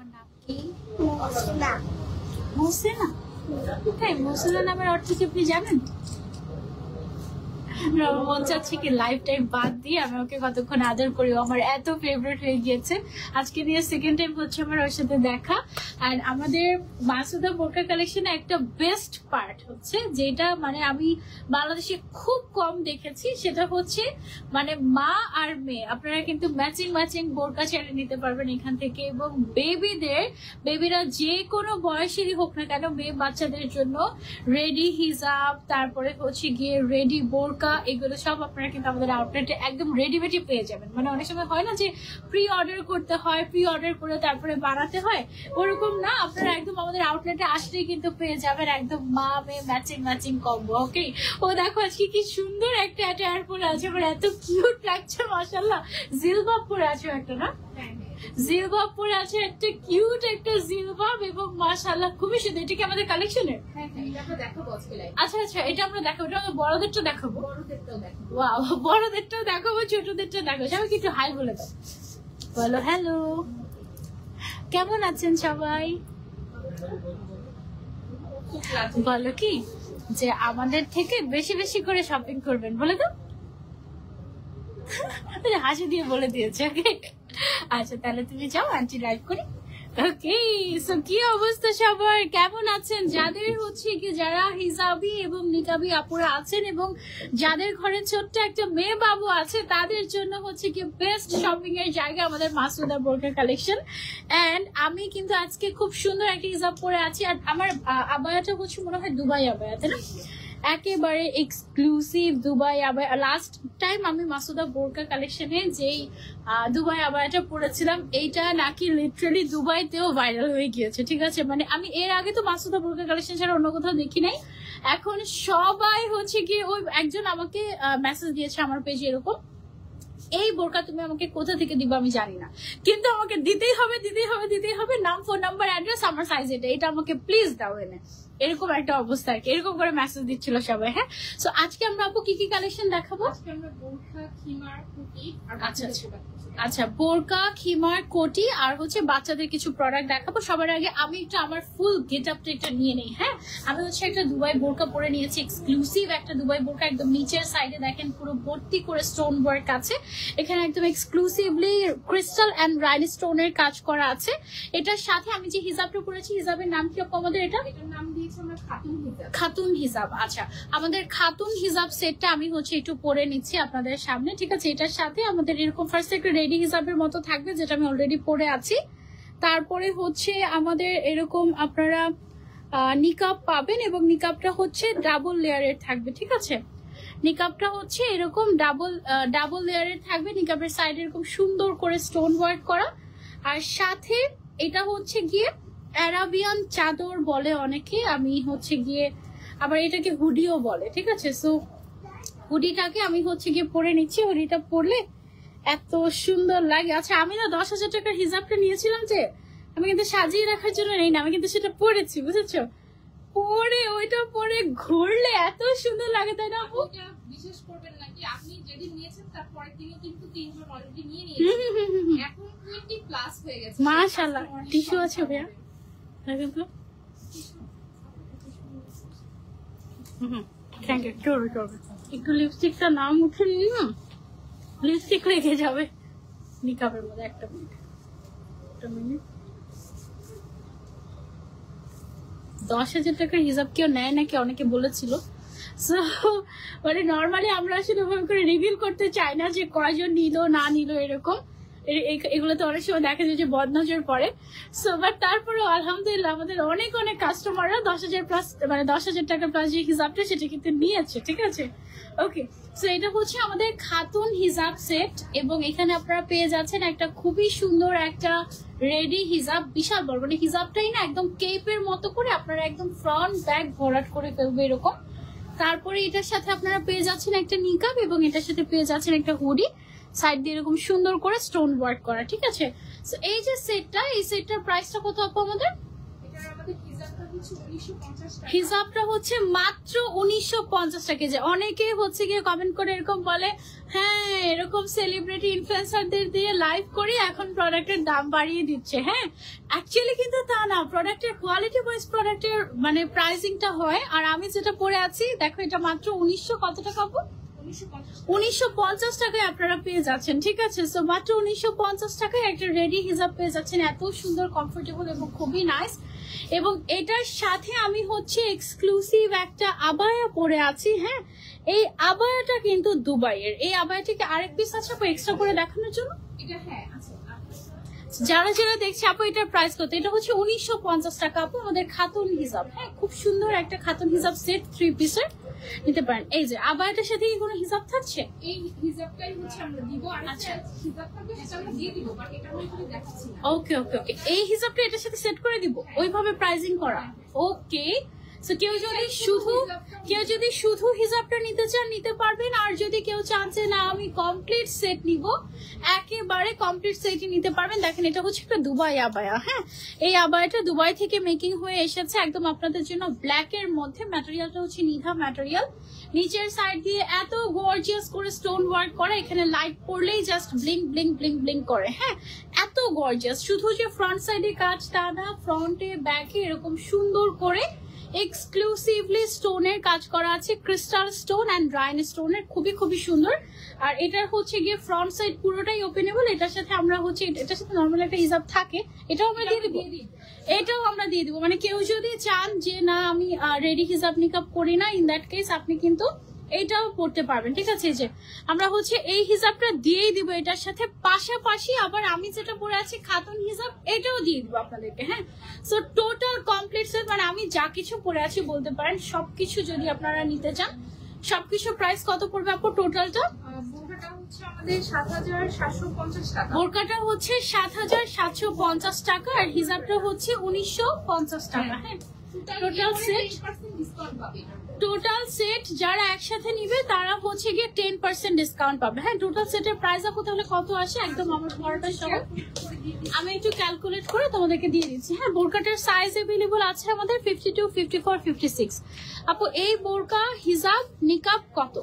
তোমার নাম কি? মোসেনা। তাই মোসেনা নামের অর্থ কি আপনি জানেন? মন চাচ্ছে কি লাইফ টাইম বাদ দিয়ে আমি ওকে কতক্ষণ আদর করি, আমার এত ফেভারিট হয়ে গিয়েছে। আজকে দিয়ে সেকেন্ড টাইম হচ্ছে আমার ওর সাথে দেখা। আর আমাদের মাসুদা বোরকা কালেকশনে একটা বেস্ট পার্ট হচ্ছে যেটা মানে আমি বাংলাদেশে খুব কম দেখেছি, সেটা হচ্ছে মানে মা আর মেয়ে আপনারা কিন্তু ম্যাচিং ম্যাচিং বোরকা ছেড়ে নিতে পারবেন এখান থেকে। এবং বেবিরা যে কোনো বয়সেরই হোক না কেন, মেয়ে বাচ্চাদের জন্য রেডি হিজাব, তারপরে হচ্ছে গিয়ে রেডি বোরকা, এগুলো সব আপনারা কিন্তু আমাদের আউটলেটে একদম রেডিমেডই পেয়ে যাবেন। মানে অনেক সময় হয় না যে প্রি অর্ডার করতে হয়, প্রি অর্ডার করে তারপরে বানাতে হয়, ওরকম না, আপনারা একদম আমাদের আউটলেটে আসলেই কিন্তু পেয়ে যাবেন একদম মা মেয়ে ম্যাচিং ম্যাচিং কম্বো। ওকে, ও দেখো আজকে কি সুন্দর একটা অ্যাটায়ার পরে আছে, আমার এত কিউট লাগছে মাশাআল্লাহ। জিলবাব পরে আছে একটা, না জিলবাব পরে আছে একটা কিউট একটা জিলবাব, এবং মাশাআল্লাহ খুবই সুন্দর। এটা কি আমাদের কালেকশনের? আচ্ছা আচ্ছা, এটা আমরা দেখাবো, এটা আমরা বড়দেরটা দেখাবো, বড়দেরটাও দেখাবো, ছোটদেরটা দেখাবো। সবাই একটু হাই বলে দাও, বলো হ্যালো, কেমন আছেন সবাই? বলো কি যে আমাদের থেকে বেশি বেশি করে শপিং করবেন, বলে দাও। হাসি দিয়ে বলে দিয়েছে। আচ্ছা তাহলে তুমি যাও, আন্টি লাইভ করি। ওকে, সো কি অবস্থা সবার, কেমন আছেন? যাদের হচ্ছে কি যারা হিজাবি এবং নিকাবি আপুরা আছেন এবং যাদের ঘরে ছোট্ট একটা মেয়ে বাবু আছে, তাদের জন্য হচ্ছে কি বেস্ট শপিং এর জায়গা আমাদের মাসুদা বোরকা কালেকশন। এন্ড আমি কিন্তু আজকে খুব সুন্দর একটা হিজাব পরে আছি, আর আমার আবায়াটা হচ্ছে মনে হয় দুবাই আবায়া, তাই না? একেবারে exclusive Dubai abaya. Last time আমি মাসুদা বোরকা কালেকশনে যেই দুবাই আবায়াটা পরেছিলাম, এইটা নাকি লিটারালি দুবাইতেও ভাইরাল হয়ে গিয়েছে, ঠিক আছে? মানে আমি এর আগে তো মাসুদা বোরকা কালেকশন ছাড়া অন্য কোথাও দেখি নাই। এখন সবাই হচ্ছে কি, ওই একজন আমাকে মেসেজ দিয়েছে আমার পেজে, এরকম এই বোরকা তুমি আমাকে কোথা থেকে দিবা আমি জানি না, কিন্তু আমাকে দিতেই হবে দিতেই হবে দিতেই হবে, নাম ফোন নাম্বার অ্যাড্রেস আমার সাইজ এটা আমাকে প্লিজ দাও এনে, এরকম একটা অবস্থা আর কি। এরকম করে মেসেজ দিচ্ছিল সবাই। হ্যাঁ, সো আজকে আমরা আপু কি কি কালেকশন দেখাবো? আজকে আমরা বোরকা, খিমার, কোটি আর আচ্ছা বোরকা, খিমার, কোটি আর হচ্ছে বাচ্চাদের কিছু প্রোডাক্ট দেখাবো। সবার আগে আমি একটু আমার ফুল গেট আপটা একটা নিয়ে নেই। হ্যাঁ, আমি হচ্ছে একটা দুবাই বোরকা পরে নিয়েছি, এক্সক্লুসিভ একটা দুবাই বোরকা, একদম নিচের সাইডে দেখেন পুরো ভর্তি করে স্টোন ওয়ার্ক আছে, এখানে একদম এক্সক্লুসিভলি ক্রিস্টাল এন্ড রাইনস্টোনের কাজ করা আছে। এটার সাথে আমি যে হিজাবটা পরেছি, হিজাবের নাম কি আমাদের? এটার নাম দিয়েছি আমরা খাতুন হিজাব। আচ্ছা, আমাদের খাতুন হিজাব সেটটা আমি হচ্ছে একটু পরে নিচ্ছি আপনাদের সামনে, ঠিক আছে? এটার সাথে আমাদের এরকম ফার্স্ট একটা রেডি হিজাবের মতো থাকবে, যেটা আমি অলরেডি পরে আছি। তারপরে হচ্ছে আমাদের এরকম আপনারা নিকাব পাবেন, এবং নিকাবটা হচ্ছে ডাবল লেয়ারের থাকবে, ঠিক আছে? নিকাবটা হচ্ছে এরকম ডাবল লেয়ারের থাকবে, নিকাবের সাইডে এরকম সুন্দর করে স্টোন ওয়ার্ক করা। আর সাথে এটা হচ্ছে গিয়ে অ্যারাবিয়ান চাদর বলে অনেকে, আমি হচ্ছে গিয়ে আবার এটাকে হুডিও বলে, ঠিক আছে? সো হুডিটাকে আমি হচ্ছে গিয়ে পরে নিচ্ছি, হুডিটা পরলে এত সুন্দর লাগে। আচ্ছা, আমি না 10,000 টাকার হিজাবটা নিয়েছিলাম, যে আমি কিন্তু সাজিয়ে রাখার জন্য নেই না, আমি কিন্তু সেটা পরেছি, বুঝেছো? পরে ওইটা পরে ঘুরলে এত সুন্দর লাগে, তাই না আপু? বিশেষ করবেন নাকি আপনি যেদিন নিয়েছেন তারপরে কিন্তু 3জন অলরেডি নিয়ে নিয়েছেন, এখন 20 প্লাস হয়ে গেছে। মাশাআল্লাহ, টিস্যু আছে ভাইয়া? দেখেন তো। Thank you. একটু লিপস্টিকটা নাম উঠে নিন না, লিপস্টিক রেখে যাবে নিকাবের মধ্যে। একটা মিনিট 10,000 টাকার হিসাব কেউ নেয় নাকি অনেকে বলেছিল। সো মানে নর্মালি আমরা আসলে ওভাবে করে রিভিল করতে চাই না যে কয়জন নিল না নিল, এরকম এগুলো তো অনেক সময় দেখা যায় যে বদনজর পড়ে। সো বাট তারপরেও আলহামদুলিল্লাহ আমাদের অনেক অনেক কাস্টমাররা 10,000 প্লাস, মানে 10,000 টাকা প্লাস যে হিসাবটা সেটা কিন্তু নিয়েছে, ঠিক আছে? ওকে, সো এটা হচ্ছে আমাদের খাতুন হিজাব সেট, এবং এখানে আপনারা পেয়ে যাচ্ছেন একটা খুবই সুন্দর একটা রেডি হিজাব, বিশাল বড়, মানে হিজাবটাই না একদম কেপের মতো করে আপনারা একদম ফ্রন্ট ব্যাক ভরাট করে ফেলবে এরকম। তারপরে এটার সাথে আপনারা পেয়ে যাচ্ছেন একটা নিকাব, এবং এটার সাথে পেয়ে যাচ্ছেন একটা হুডি, সাইড দিয়ে এরকম সুন্দর করে স্টোন ওয়ার্ক করা, ঠিক আছে? সো এই যে সেটটা, এই সেটটার প্রাইসটা কত আপু আমাদের? এটা আমাদের হিজাবটা হচ্ছে 1950 টাকা। হিজাবটা হচ্ছে মাত্র 1950 টাকা। যে অনেকে হচ্ছে গিয়ে কমেন্ট করে এরকম বলে, হ্যাঁ এরকম সেলিব্রিটি ইনফ্লুয়েন্সারদের দিয়ে লাইভ করি এখন প্রোডাক্টের দাম বাড়িয়ে দিচ্ছে। হ্যাঁ অ্যাকচুয়ালি কিন্তু তা না, প্রোডাক্টের কোয়ালিটি ওয়াইজ প্রোডাক্টের মানে প্রাইসিংটা হয়। আর আমি যেটা পরে আছি দেখো, এটা মাত্র 1900 কত টাকা? 1950 টাকায় আপনারা পেয়ে যাচ্ছেন। ঠিক আছে, সো মাত্র 1950 টাকায় একটা রেডি হিজাব পেয়ে যাচ্ছেন, এত সুন্দর, কমফোর্টেবল এবং খুবই নাইস। এবং এটার সাথে আমি হচ্ছে এক্সক্লুসিভ একটা আবায়া পরে আছি। হ্যাঁ এই আবায়াটা কিন্তু দুবাইয়ের। এই আবায়াটিকে আরেক পিস আছে আপু এক্সট্রা করে দেখানোর জন্য? এটা হ্যাঁ আছে। যারা যারা দেখছে আপু এটার প্রাইস কত? এটা হচ্ছে 1950 টাকা আপু, আমাদের খাতুন হিজাব। হ্যাঁ খুব সুন্দর একটা খাতুন হিজাব সেট 3 পিসের নিতে পারেন। এই যে আবায়াটার সাথে কি কোনো হিজাব থাকছে? এই হিজাবটাই হচ্ছে আমরা দিব। আর আচ্ছা হিজাব থাকবে সেটা আমরা দিয়ে দিব, বাট এটা আমি এখানে দেখাচ্ছি না। ওকে ওকে ওকে, এই হিসাবটা এটার সাথে সেট করে দিব, ওইভাবে প্রাইসিং করা। ওকে, সো কেউ যদি শুধু হিসাবটা নিতে চান নিতে পারবেন। আর যদি কেউ চান যে না আমি কমপ্লিট সেট নিব, একেবারে কমপ্লিট সেটই নিতে পারবেন। দেখেন এটা হচ্ছে একটা দুবাই আবায়া। হ্যাঁ এই আবায়াটা দুবাই থেকে মেকিং হয়ে এসেছে একদম আপনাদের জন্য ব্ল্যাক এর মধ্যে। ম্যাটেরিয়ালটা হচ্ছে নিধা ম্যাটেরিয়াল। নিচের সাইড দিয়ে এত গর্জিয়াস করে স্টোন ওয়ার্ক করা, এখানে লাইট পড়লেই just bling bling bling bling করে। হ্যাঁ এত গর্জিয়াস, শুধু যে ফ্রন্ট সাইডে কাজ তা না, ফ্রন্টে ব্যাকে এরকম সুন্দর করে এক্সক্লুসিভলি স্টোনের কাজ করা আছে, ক্রিস্টাল স্টোন এন্ড রাইন স্টোনের, খুবই খুবই সুন্দর। আর এটার হচ্ছে গিয়ে ফ্রন্ট সাইড পুরোটাই ওপেনেবল। এটার সাথে আমরা হচ্ছে এটার সাথে নর্মাল একটা হিজাব থাকে, এটাও আমরা দিয়ে দিব। এটাও আমরা দিয়ে দিব, মানে কেউ যদি চান যে না আমি রেডি হিজাব নিকাব করি না, ইন দ্যাট কেস আপনি কিন্তু এইটাও পড়তে পারবেন। ঠিক আছে, যে আমরা হচ্ছে এই হিজাবটা দিয়েই দিব এটার সাথে, পাশাপাশি আবার আমি যেটা পরে আছি খাতুন হিজাব এটাও দিয়ে দিব আপনাদেরকে। হ্যাঁ সো টোটাল কমপ্লিট সেট, মানে আমি যা কিছু পরে আছি বলতে পারেন সবকিছু যদি আপনারা নিতে চান, সবকিছু প্রাইস কত পড়বে আপু টোটালটা? বোরকাটা হচ্ছে আমাদের 7750 টাকা। বোরকাটা হচ্ছে 7750 টাকা আর হিজাবটা হচ্ছে 1950 টাকা। হ্যাঁ টোটাল সেট ডিসকাউন্ট পাবে। টোটাল সেট যারা একসাথে নিবে তারা হচ্ছে গিয়ে 10% ডিসকাউন্ট পাবে। হ্যাঁ টোটাল সেটের প্রাইস আপু তাহলে কত আসে একদম আমার পড়াটা সহ আমি একটু ক্যালকুলেট করে তোমাদেরকে দিয়ে দিচ্ছি। হ্যাঁ বোরকাটার সাইজ अवेलेबल আছে আমাদের 52, 54, 56। আপু এই বোরকা হিজাব নিকাব কত?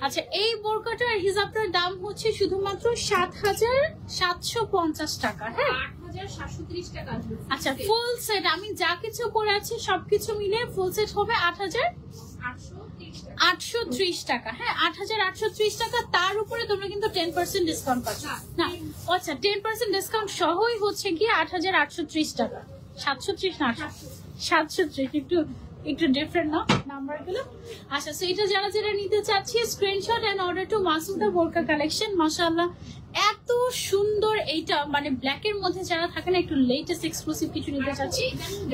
আচ্ছা এই বোরকাটার হিজাবটার দাম হচ্ছে শুধুমাত্র 7750 টাকা। হ্যাঁ 8730 টাকা। আচ্ছা ফুল সেট আমি যা কিছু পরে আছি সবকিছু মিলে ফুল সেট হবে 8830 টাকা। হ্যাঁ 8830 টাকা, তার উপরে তোমরা কিন্তু 10% ডিসকাউন্ট পাচ্ছ না। আচ্ছা 10% ডিসকাউন্ট সহই হচ্ছে গিয়ে 8830 টাকা। 730 না 730, একটু ডিফারেন্ট না নাম্বার গুলো। আচ্ছা সো এটা যারা যারা নিতে চাচ্ছি screenshot and order to Masuda Borka collection. মাশাআল্লাহ এত সুন্দর, এইটা মানে ব্ল্যাক এর মধ্যে যারা থাকে না একটু লেটেস্ট এক্সক্লুসিভ কিছু নিতে চাচ্ছি,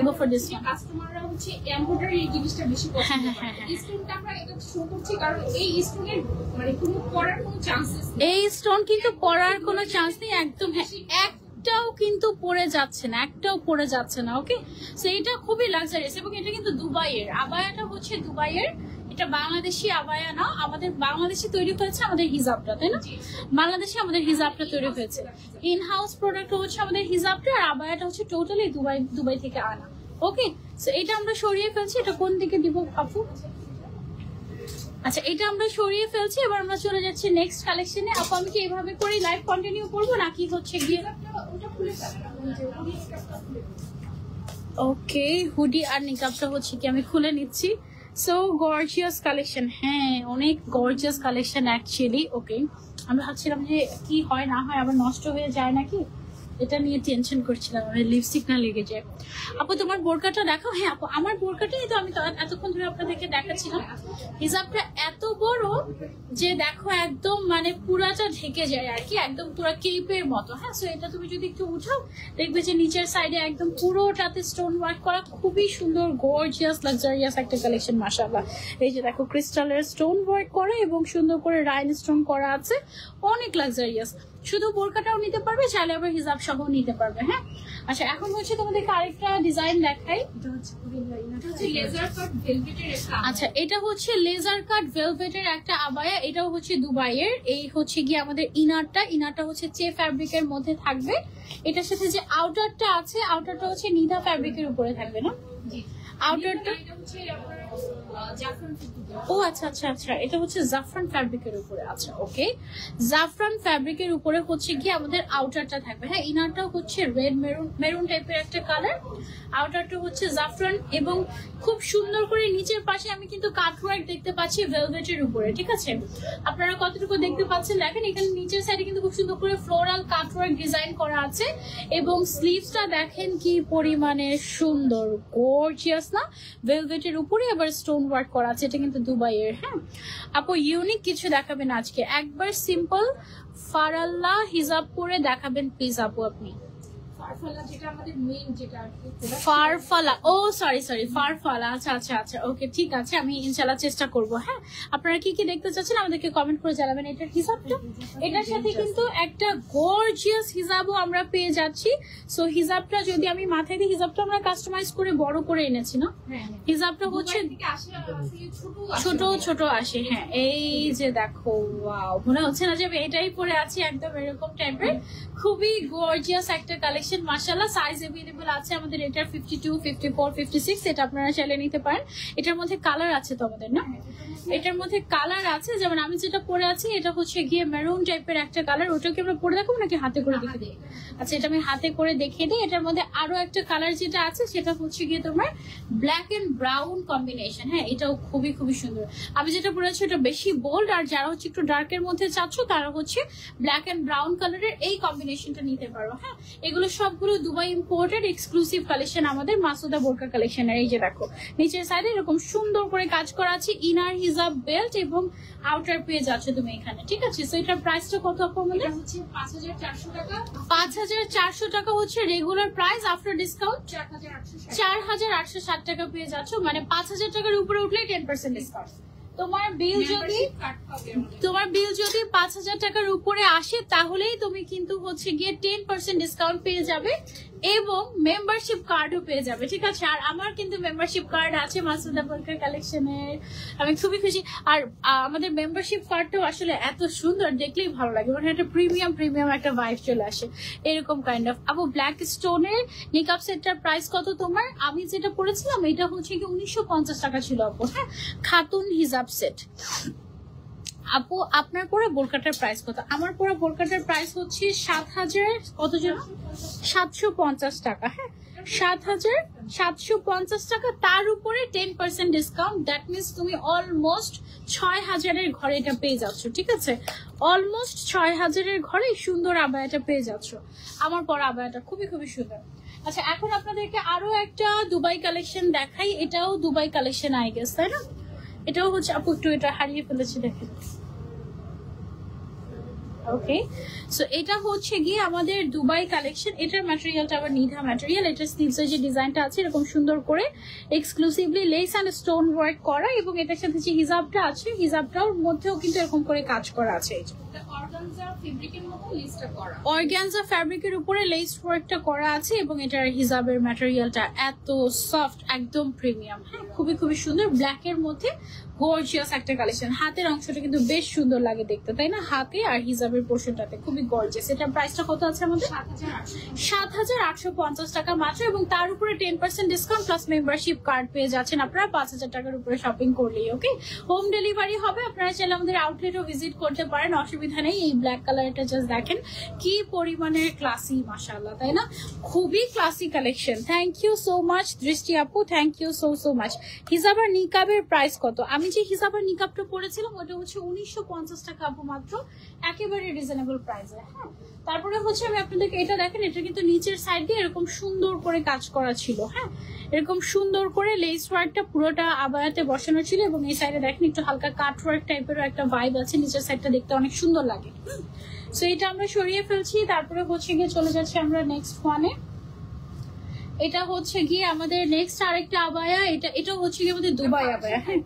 গো ফর দিস ওয়ান। কাস্টমাররা হচ্ছে এমব্রয়ডারি এই জিনিসটা বেশি পছন্দ করে। এই স্টোনটা আমরা এটা শো করছি কারণ এই স্টোনের মানে কোনো পড়ার কোনো চান্সেস নেই। এই স্টোন কিন্তু পড়ার কোনো চান্স নেই একদম। একটাও কিন্তু পড়ে যাচ্ছে না, একটাও পড়ে যাচ্ছে না। ওকে সো এটা খুবই লাক্সারিয়াস এবং এটা কিন্তু দুবাইয়ের আবায়াটা হচ্ছে দুবাইয়ের, এটা বাংলাদেশি আবায়া না, আমাদের বাংলাদেশে তৈরি হয়েছে আমাদের হিজাবটা, তাই না? বাংলাদেশে আমাদের হিজাবটা তৈরি হয়েছে, ইন হাউস প্রোডাক্ট হচ্ছে আমাদের হিজাবটা, আর আবায়াটা হচ্ছে টোটালি দুবাই থেকে আনা। ওকে সো এটা আমরা সরিয়ে ফেলছি, এটা কোন দিকে দিব আপু? আচ্ছা এটা আমরা সরিয়ে ফেলছি, এবার আমরা চলে যাচ্ছি নেক্সট কালেকশনে। আপু আমি কি এইভাবে করে লাইভ কন্টিনিউ করবো নাকি হচ্ছে গিয়ে ওটা খুলে ফেলে? ওকে হুডি আর নিকাবটা হচ্ছে কি আমি খুলে নিচ্ছি। সো গর্জিয়াস কালেকশন, হ্যাঁ অনেক গর্জিয়াস কালেকশন অ্যাকচুয়ালি। ওকে আমি ভাবছিলাম যে কি হয় না হয় আবার নষ্ট হয়ে যায় নাকি, এটা নিয়ে টেনশন করছিলাম, আমার লিপস্টিক না লেগে যায়। আপু তোমার বোরকাটা দেখাও। হ্যাঁ আপু আমার বোরকাটাই তো আমি এতক্ষণ ধরে আপনাদেরকে দেখাচ্ছিলাম। হিজাবটা এত বড় যে দেখো একদম মানে পুরাটা ঢেকে যায় আর কি, একদম পুরো কেপের মতো। হ্যাঁ সো এটা তুমি যদি একটু উঠাও দেখবে যে নিচের সাইডে একদম পুরোটাতে স্টোন ওয়ার্ক করা, খুবই সুন্দর গর্জিয়াস লাক্সারিয়াস একটা কালেকশন। মাশাআল্লাহ এই যে দেখো ক্রিস্টালের স্টোন ওয়ার্ক করা এবং সুন্দর করে রাইন স্টোন করা আছে, অনেক লাক্সারিয়াস। শুধু বোরকাটাও নিতে পারবে, চাইলে আবার হিজাব সহ নিতে পারবে। হ্যাঁ আচ্ছা এখন হচ্ছে তোমাদেরকে আরেকটা ডিজাইন দেখাই। আচ্ছা এটা হচ্ছে লেজার কাট ভেলভেটের একটা আবায়া, এটাও হচ্ছে দুবাইয়ের। এই হচ্ছে গিয়ে আমাদের ইনারটা হচ্ছে চে ফ্যাব্রিকের মধ্যে থাকবে, এটার সাথে যে আউটারটা আছে আউটারটা হচ্ছে নিধা ফ্যাব্রিকের উপরে থাকবে না। আউটারটা এটা হচ্ছে আপনার জাফরান ফেব্রিক। ও আচ্ছা আচ্ছা আচ্ছা, এটা হচ্ছে জাফরান ফ্যাব্রিকের উপরে। আচ্ছা ওকে, জাফরান ফ্যাব্রিকের উপরে হচ্ছে কি আমাদের আউটারটা থাকবে। হ্যাঁ, ইনারটাও হচ্ছে রেড মেরুন মেরুন টাইপের একটা কালার, আউটারটা হচ্ছে জাফরান, এবং খুব সুন্দর করে নিচের পাশে আমি কিন্তু কাটওয়ার্ক দেখতে পাচ্ছি ভেলভেটের উপরে। ঠিক আছে, আপনারা কতটুকু দেখতে পাচ্ছেন দেখেন, এখানে নিচের সাইডে কিন্তু খুব সুন্দর করে ফ্লোরাল কাটওয়ার্ক ডিজাইন করা আছে, এবং স্লিভসটা দেখেন কি পরিমাণে সুন্দর, গর্জিয়াস না? ভেলভেটের উপরে আবার স্টোন ওয়ার্ক করা আছে, এটা কিন্তু দুবাইয়ের। হ্যাঁ আপু, ইউনিক কিছু দেখাবেন আজকে, একবার সিম্পল ফারাল্লা হিজাব পরে দেখাবেন প্লিজ আপু আপনি। ফারফালা যেটা আমাদের মেইন, যেটা আর কি ফারফালা, ও সরি সরি, ফারফালা। আচ্ছা আচ্ছা আচ্ছা, ওকে ঠিক আছে, আমি ইনশাল্লাহ চেষ্টা করব। হ্যাঁ, আপনারা কি কি দেখতে চাচ্ছেন আমাদেরকে কমেন্ট করে জানাবেন। এটার হিসাবটা, এটার সাথে কিন্তু একটা গর্জিয়াস হিজাবও আমরা পেয়ে যাচ্ছি। সো হিজাবটা যদি আমি মাথায় দিই, হিজাবটা আমরা কাস্টমাইজ করে বড় করে এনেছি না, হিজাবটা হচ্ছে ছোট ছোট আসে। হ্যাঁ, এই যে দেখো, ওয়াও, মনে হচ্ছে না যে আমি এটাই পরে আছি, একদম এরকম টাইপের, খুবই গর্জিয়াস একটা কালেকশন মাশাআল্লাহ। সাইজ अवेलेबल আছে আমাদের এটার 52, 54, 56, এটা আপনারা চাইলে নিতে পারেন। এটার মধ্যে কালার আছে তো আমাদের, না? এটার মধ্যে কালার আছে, যেমন আমি যেটা পরে আছি এটা হচ্ছে গিয়ে মেরুন টাইপের একটা কালার, ওটাকে আমরা পরে দেখাবো নাকি হাতে করে দেখে দিই? আচ্ছা, এটা আমি হাতে করে দেখিয়ে দিই। এটার মধ্যে আরো একটা কালার যেটা আছে সেটা হচ্ছে গিয়ে তোমার ব্ল্যাক এন্ড ব্রাউন কম্বিনেশন। হ্যাঁ, এটাও খুবই খুবই সুন্দর। আমি যেটা পরে আছি ওটা বেশি বোল্ড, আর যারা হচ্ছে একটু ডার্কের মধ্যে চাচ্ছ তারা হচ্ছে ব্ল্যাক এন্ড ব্রাউন কালারের এই কম্বিনেশনটা নিতে পারো। হ্যাঁ, এগুলো সবগুলো দুবাই ইম্পোর্টেড এক্সক্লুসিভ কালেকশন আমাদের মাসুদা বোরকা কালেকশনের। এই যে দেখো, নিচের সাইডে এরকম সুন্দর করে কাজ করা আছে, ইনার হিজাব বেল্ট এবং আউটার পেয়ে যাচ্ছে তুমি এখানে। ঠিক আছে, সো এটার প্রাইসটা কত আপু আমাদের? হচ্ছে 5400 টাকা। 5400 টাকা হচ্ছে রেগুলার প্রাইস, আফটার ডিসকাউন্ট 4860 টাকা পেয়ে যাচ্ছ, মানে 5000 টাকার উপরে উঠলে 10% ডিসকাউন্ট। তোমার বিল যদি 5000 টাকার উপরে আসে তাহলেই তুমি কিন্তু হচ্ছে গিয়ে 10% ডিসকাউন্ট পেয়ে যাবে, এবং মেম্বারশিপ কার্ডও পেয়ে যাবে। ঠিক আছে, আর আমার কিন্তু মেম্বারশিপ কার্ড আছে মাসুদা বোরকা কালেকশনের, আমি খুবই খুশি। আর আমাদের মেম্বারশিপ কার্ডটাও আসলে এত সুন্দর, দেখলেই ভালো লাগে, মানে একটা প্রিমিয়াম প্রিমিয়াম একটা ভাইব চলে আসে, এরকম কাইন্ড অফ। আপু, ব্ল্যাক স্টোনের নিকাব সেটটার প্রাইস কত তোমার? আমি যেটা পড়েছিলাম এটা হচ্ছে কি 1950 টাকা ছিল আপু। হ্যাঁ, খাতুন হিজাব সেট। আপু, আপনার পরে বোরকাটার প্রাইস কত? আমার পরে বোরকাটার প্রাইস হচ্ছে 7000 কত জন 750 টাকা। হ্যাঁ, 7750 টাকা, তার উপরে 10% ডিসকাউন্ট। দ্যাট মিনস তুমি অলমোস্ট 6000-এর ঘরে এটা পেয়ে যাচ্ছ। ঠিক আছে, অলমোস্ট 6000-এর ঘরে সুন্দর আবায়াটা পেয়ে যাচ্ছ। আমার পরা আবায়াটা খুবই খুবই সুন্দর। আচ্ছা, এখন আপনাদেরকে আরো একটা দুবাই কালেকশন দেখাই। এটাও দুবাই কালেকশন আই গেস, তাই না? এটাও হচ্ছে, আপু একটু এটা হারিয়ে ফেলেছি, দেখেন। ওকে, সো এটা হচ্ছে গিয়ে আমাদের দুবাই কালেকশন। এটার ম্যাটেরিয়ালটা আবার নিধা ম্যাটেরিয়াল। এটা স্লিভসের যে ডিজাইনটা আছে এরকম সুন্দর করে exclusively less and stone work করা, এবং এটার সাথে যে হিজাবটা আছে হিজাবটার মধ্যেও কিন্তু এরকম করে কাজ করা আছে। এই যে অর্গানজা ফ্যাব্রিকের উপরে লেস ওয়ার্কটা করা আছে, এবং এটার হিজাবের ম্যাটেরিয়ালটা এত সফট, একদম প্রিমিয়াম। হ্যাঁ, খুবই খুবই সুন্দর, ব্ল্যাকের মধ্যে গর্জিয়াস একটা কালেকশন। হাতের অংশটা কিন্তু বেশ সুন্দর লাগে দেখতে, তাই না? হাতে আর হিজাবের পোর্শনটাতে খুবই গর্জিয়াস। এটার প্রাইসটা কত আছে আমাদের? 7850 টাকা মাত্র, এবং তার উপরে 10% ডিসকাউন্ট প্লাস মেম্বারশিপ কার্ড পেয়ে যাচ্ছেন আপনারা 5000 টাকার উপরে শপিং করলেই। ওকে, হোম ডেলিভারি হবে। আপনারা চাইলে আমাদের আউটলেটও ভিজিট করতে পারেন, অসুবিধা নেই। এই ব্ল্যাক কালারটা জাস্ট দেখেন কি পরিমাণের ক্লাসি, মাশাআল্লাহ, তাই না? খুবই classy collection. Thank you so much Drishti আপু, থ্যাংক ইউ সো মাচ। হিজাব আর নিকাবের প্রাইস কত? আমি যে হিজাব আর নিকাবটা পরেছিলাম ওটা হচ্ছে 1950 টাকা আপু, মাত্র একেবারে রিজনেবল প্রাইসে। হ্যাঁ, তারপরে হচ্ছে আমি আপনাদেরকে এটা দেখেন, এটা কিন্তু নিচের সাইড দিয়ে এরকম সুন্দর করে কাজ করা ছিল। হ্যাঁ, এরকম সুন্দর করে লেস ওয়ার্কটা পুরোটা আবায়াতে বসানো ছিল, এবং এই সাইডে দেখেন একটু হালকা কাট ওয়ার্ক টাইপেরও একটা ভাইব আছে। নিচের সাইডটা দেখতে অনেক সুন্দর লাগে। সো এটা আমরা সরিয়ে ফেলছি, তারপরে হচ্ছে গিয়ে চলে যাচ্ছি আমরা নেক্সট ওয়ানে। এটা হচ্ছে গিয়ে আমাদের নেক্সট আরেকটা আবায়া। এটা হচ্ছে গিয়ে আমাদের দুবাই আবায়া। হ্যাঁ,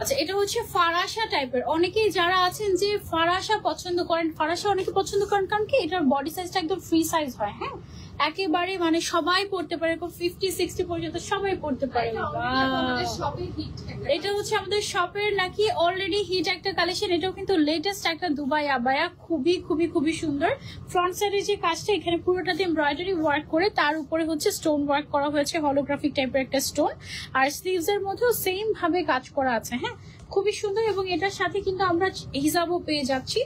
আচ্ছা, এটা হচ্ছে ফারাসা টাইপের। অনেকেই যারা আছেন যে ফারাসা পছন্দ করেন, ফারাসা অনেকে পছন্দ করেন, কারণ কি এটার বডি সাইজটা একদম ফ্রি সাইজ হয়। হ্যাঁ, একেবারে মানে সবাই পড়তে পারে, 50-60 পর্যন্ত সবাই পড়তে পারে। এটা হচ্ছে আমাদের শপের নাকি অলরেডি হিট একটা কালেকশন। এটাও কিন্তু লেটেস্ট একটা দুবাই আবায়া, খুবই খুবই খুবই সুন্দর। ফ্রন্ট সাইডে যে কাজটা, এখানে পুরোটাতে এমব্রয়ডারি ওয়ার্ক করে তার উপরে হচ্ছে স্টোন ওয়ার্ক করা হয়েছে, হলোগ্রাফিক টাইপের একটা স্টোন। আর স্লিভস এর মধ্যেও সেম ভাবে কাজ করা আছে। হ্যাঁ, খুবই সুন্দর। এবং এটার সাথে কিন্তু আমরা হিজাবও পেয়ে যাচ্ছি।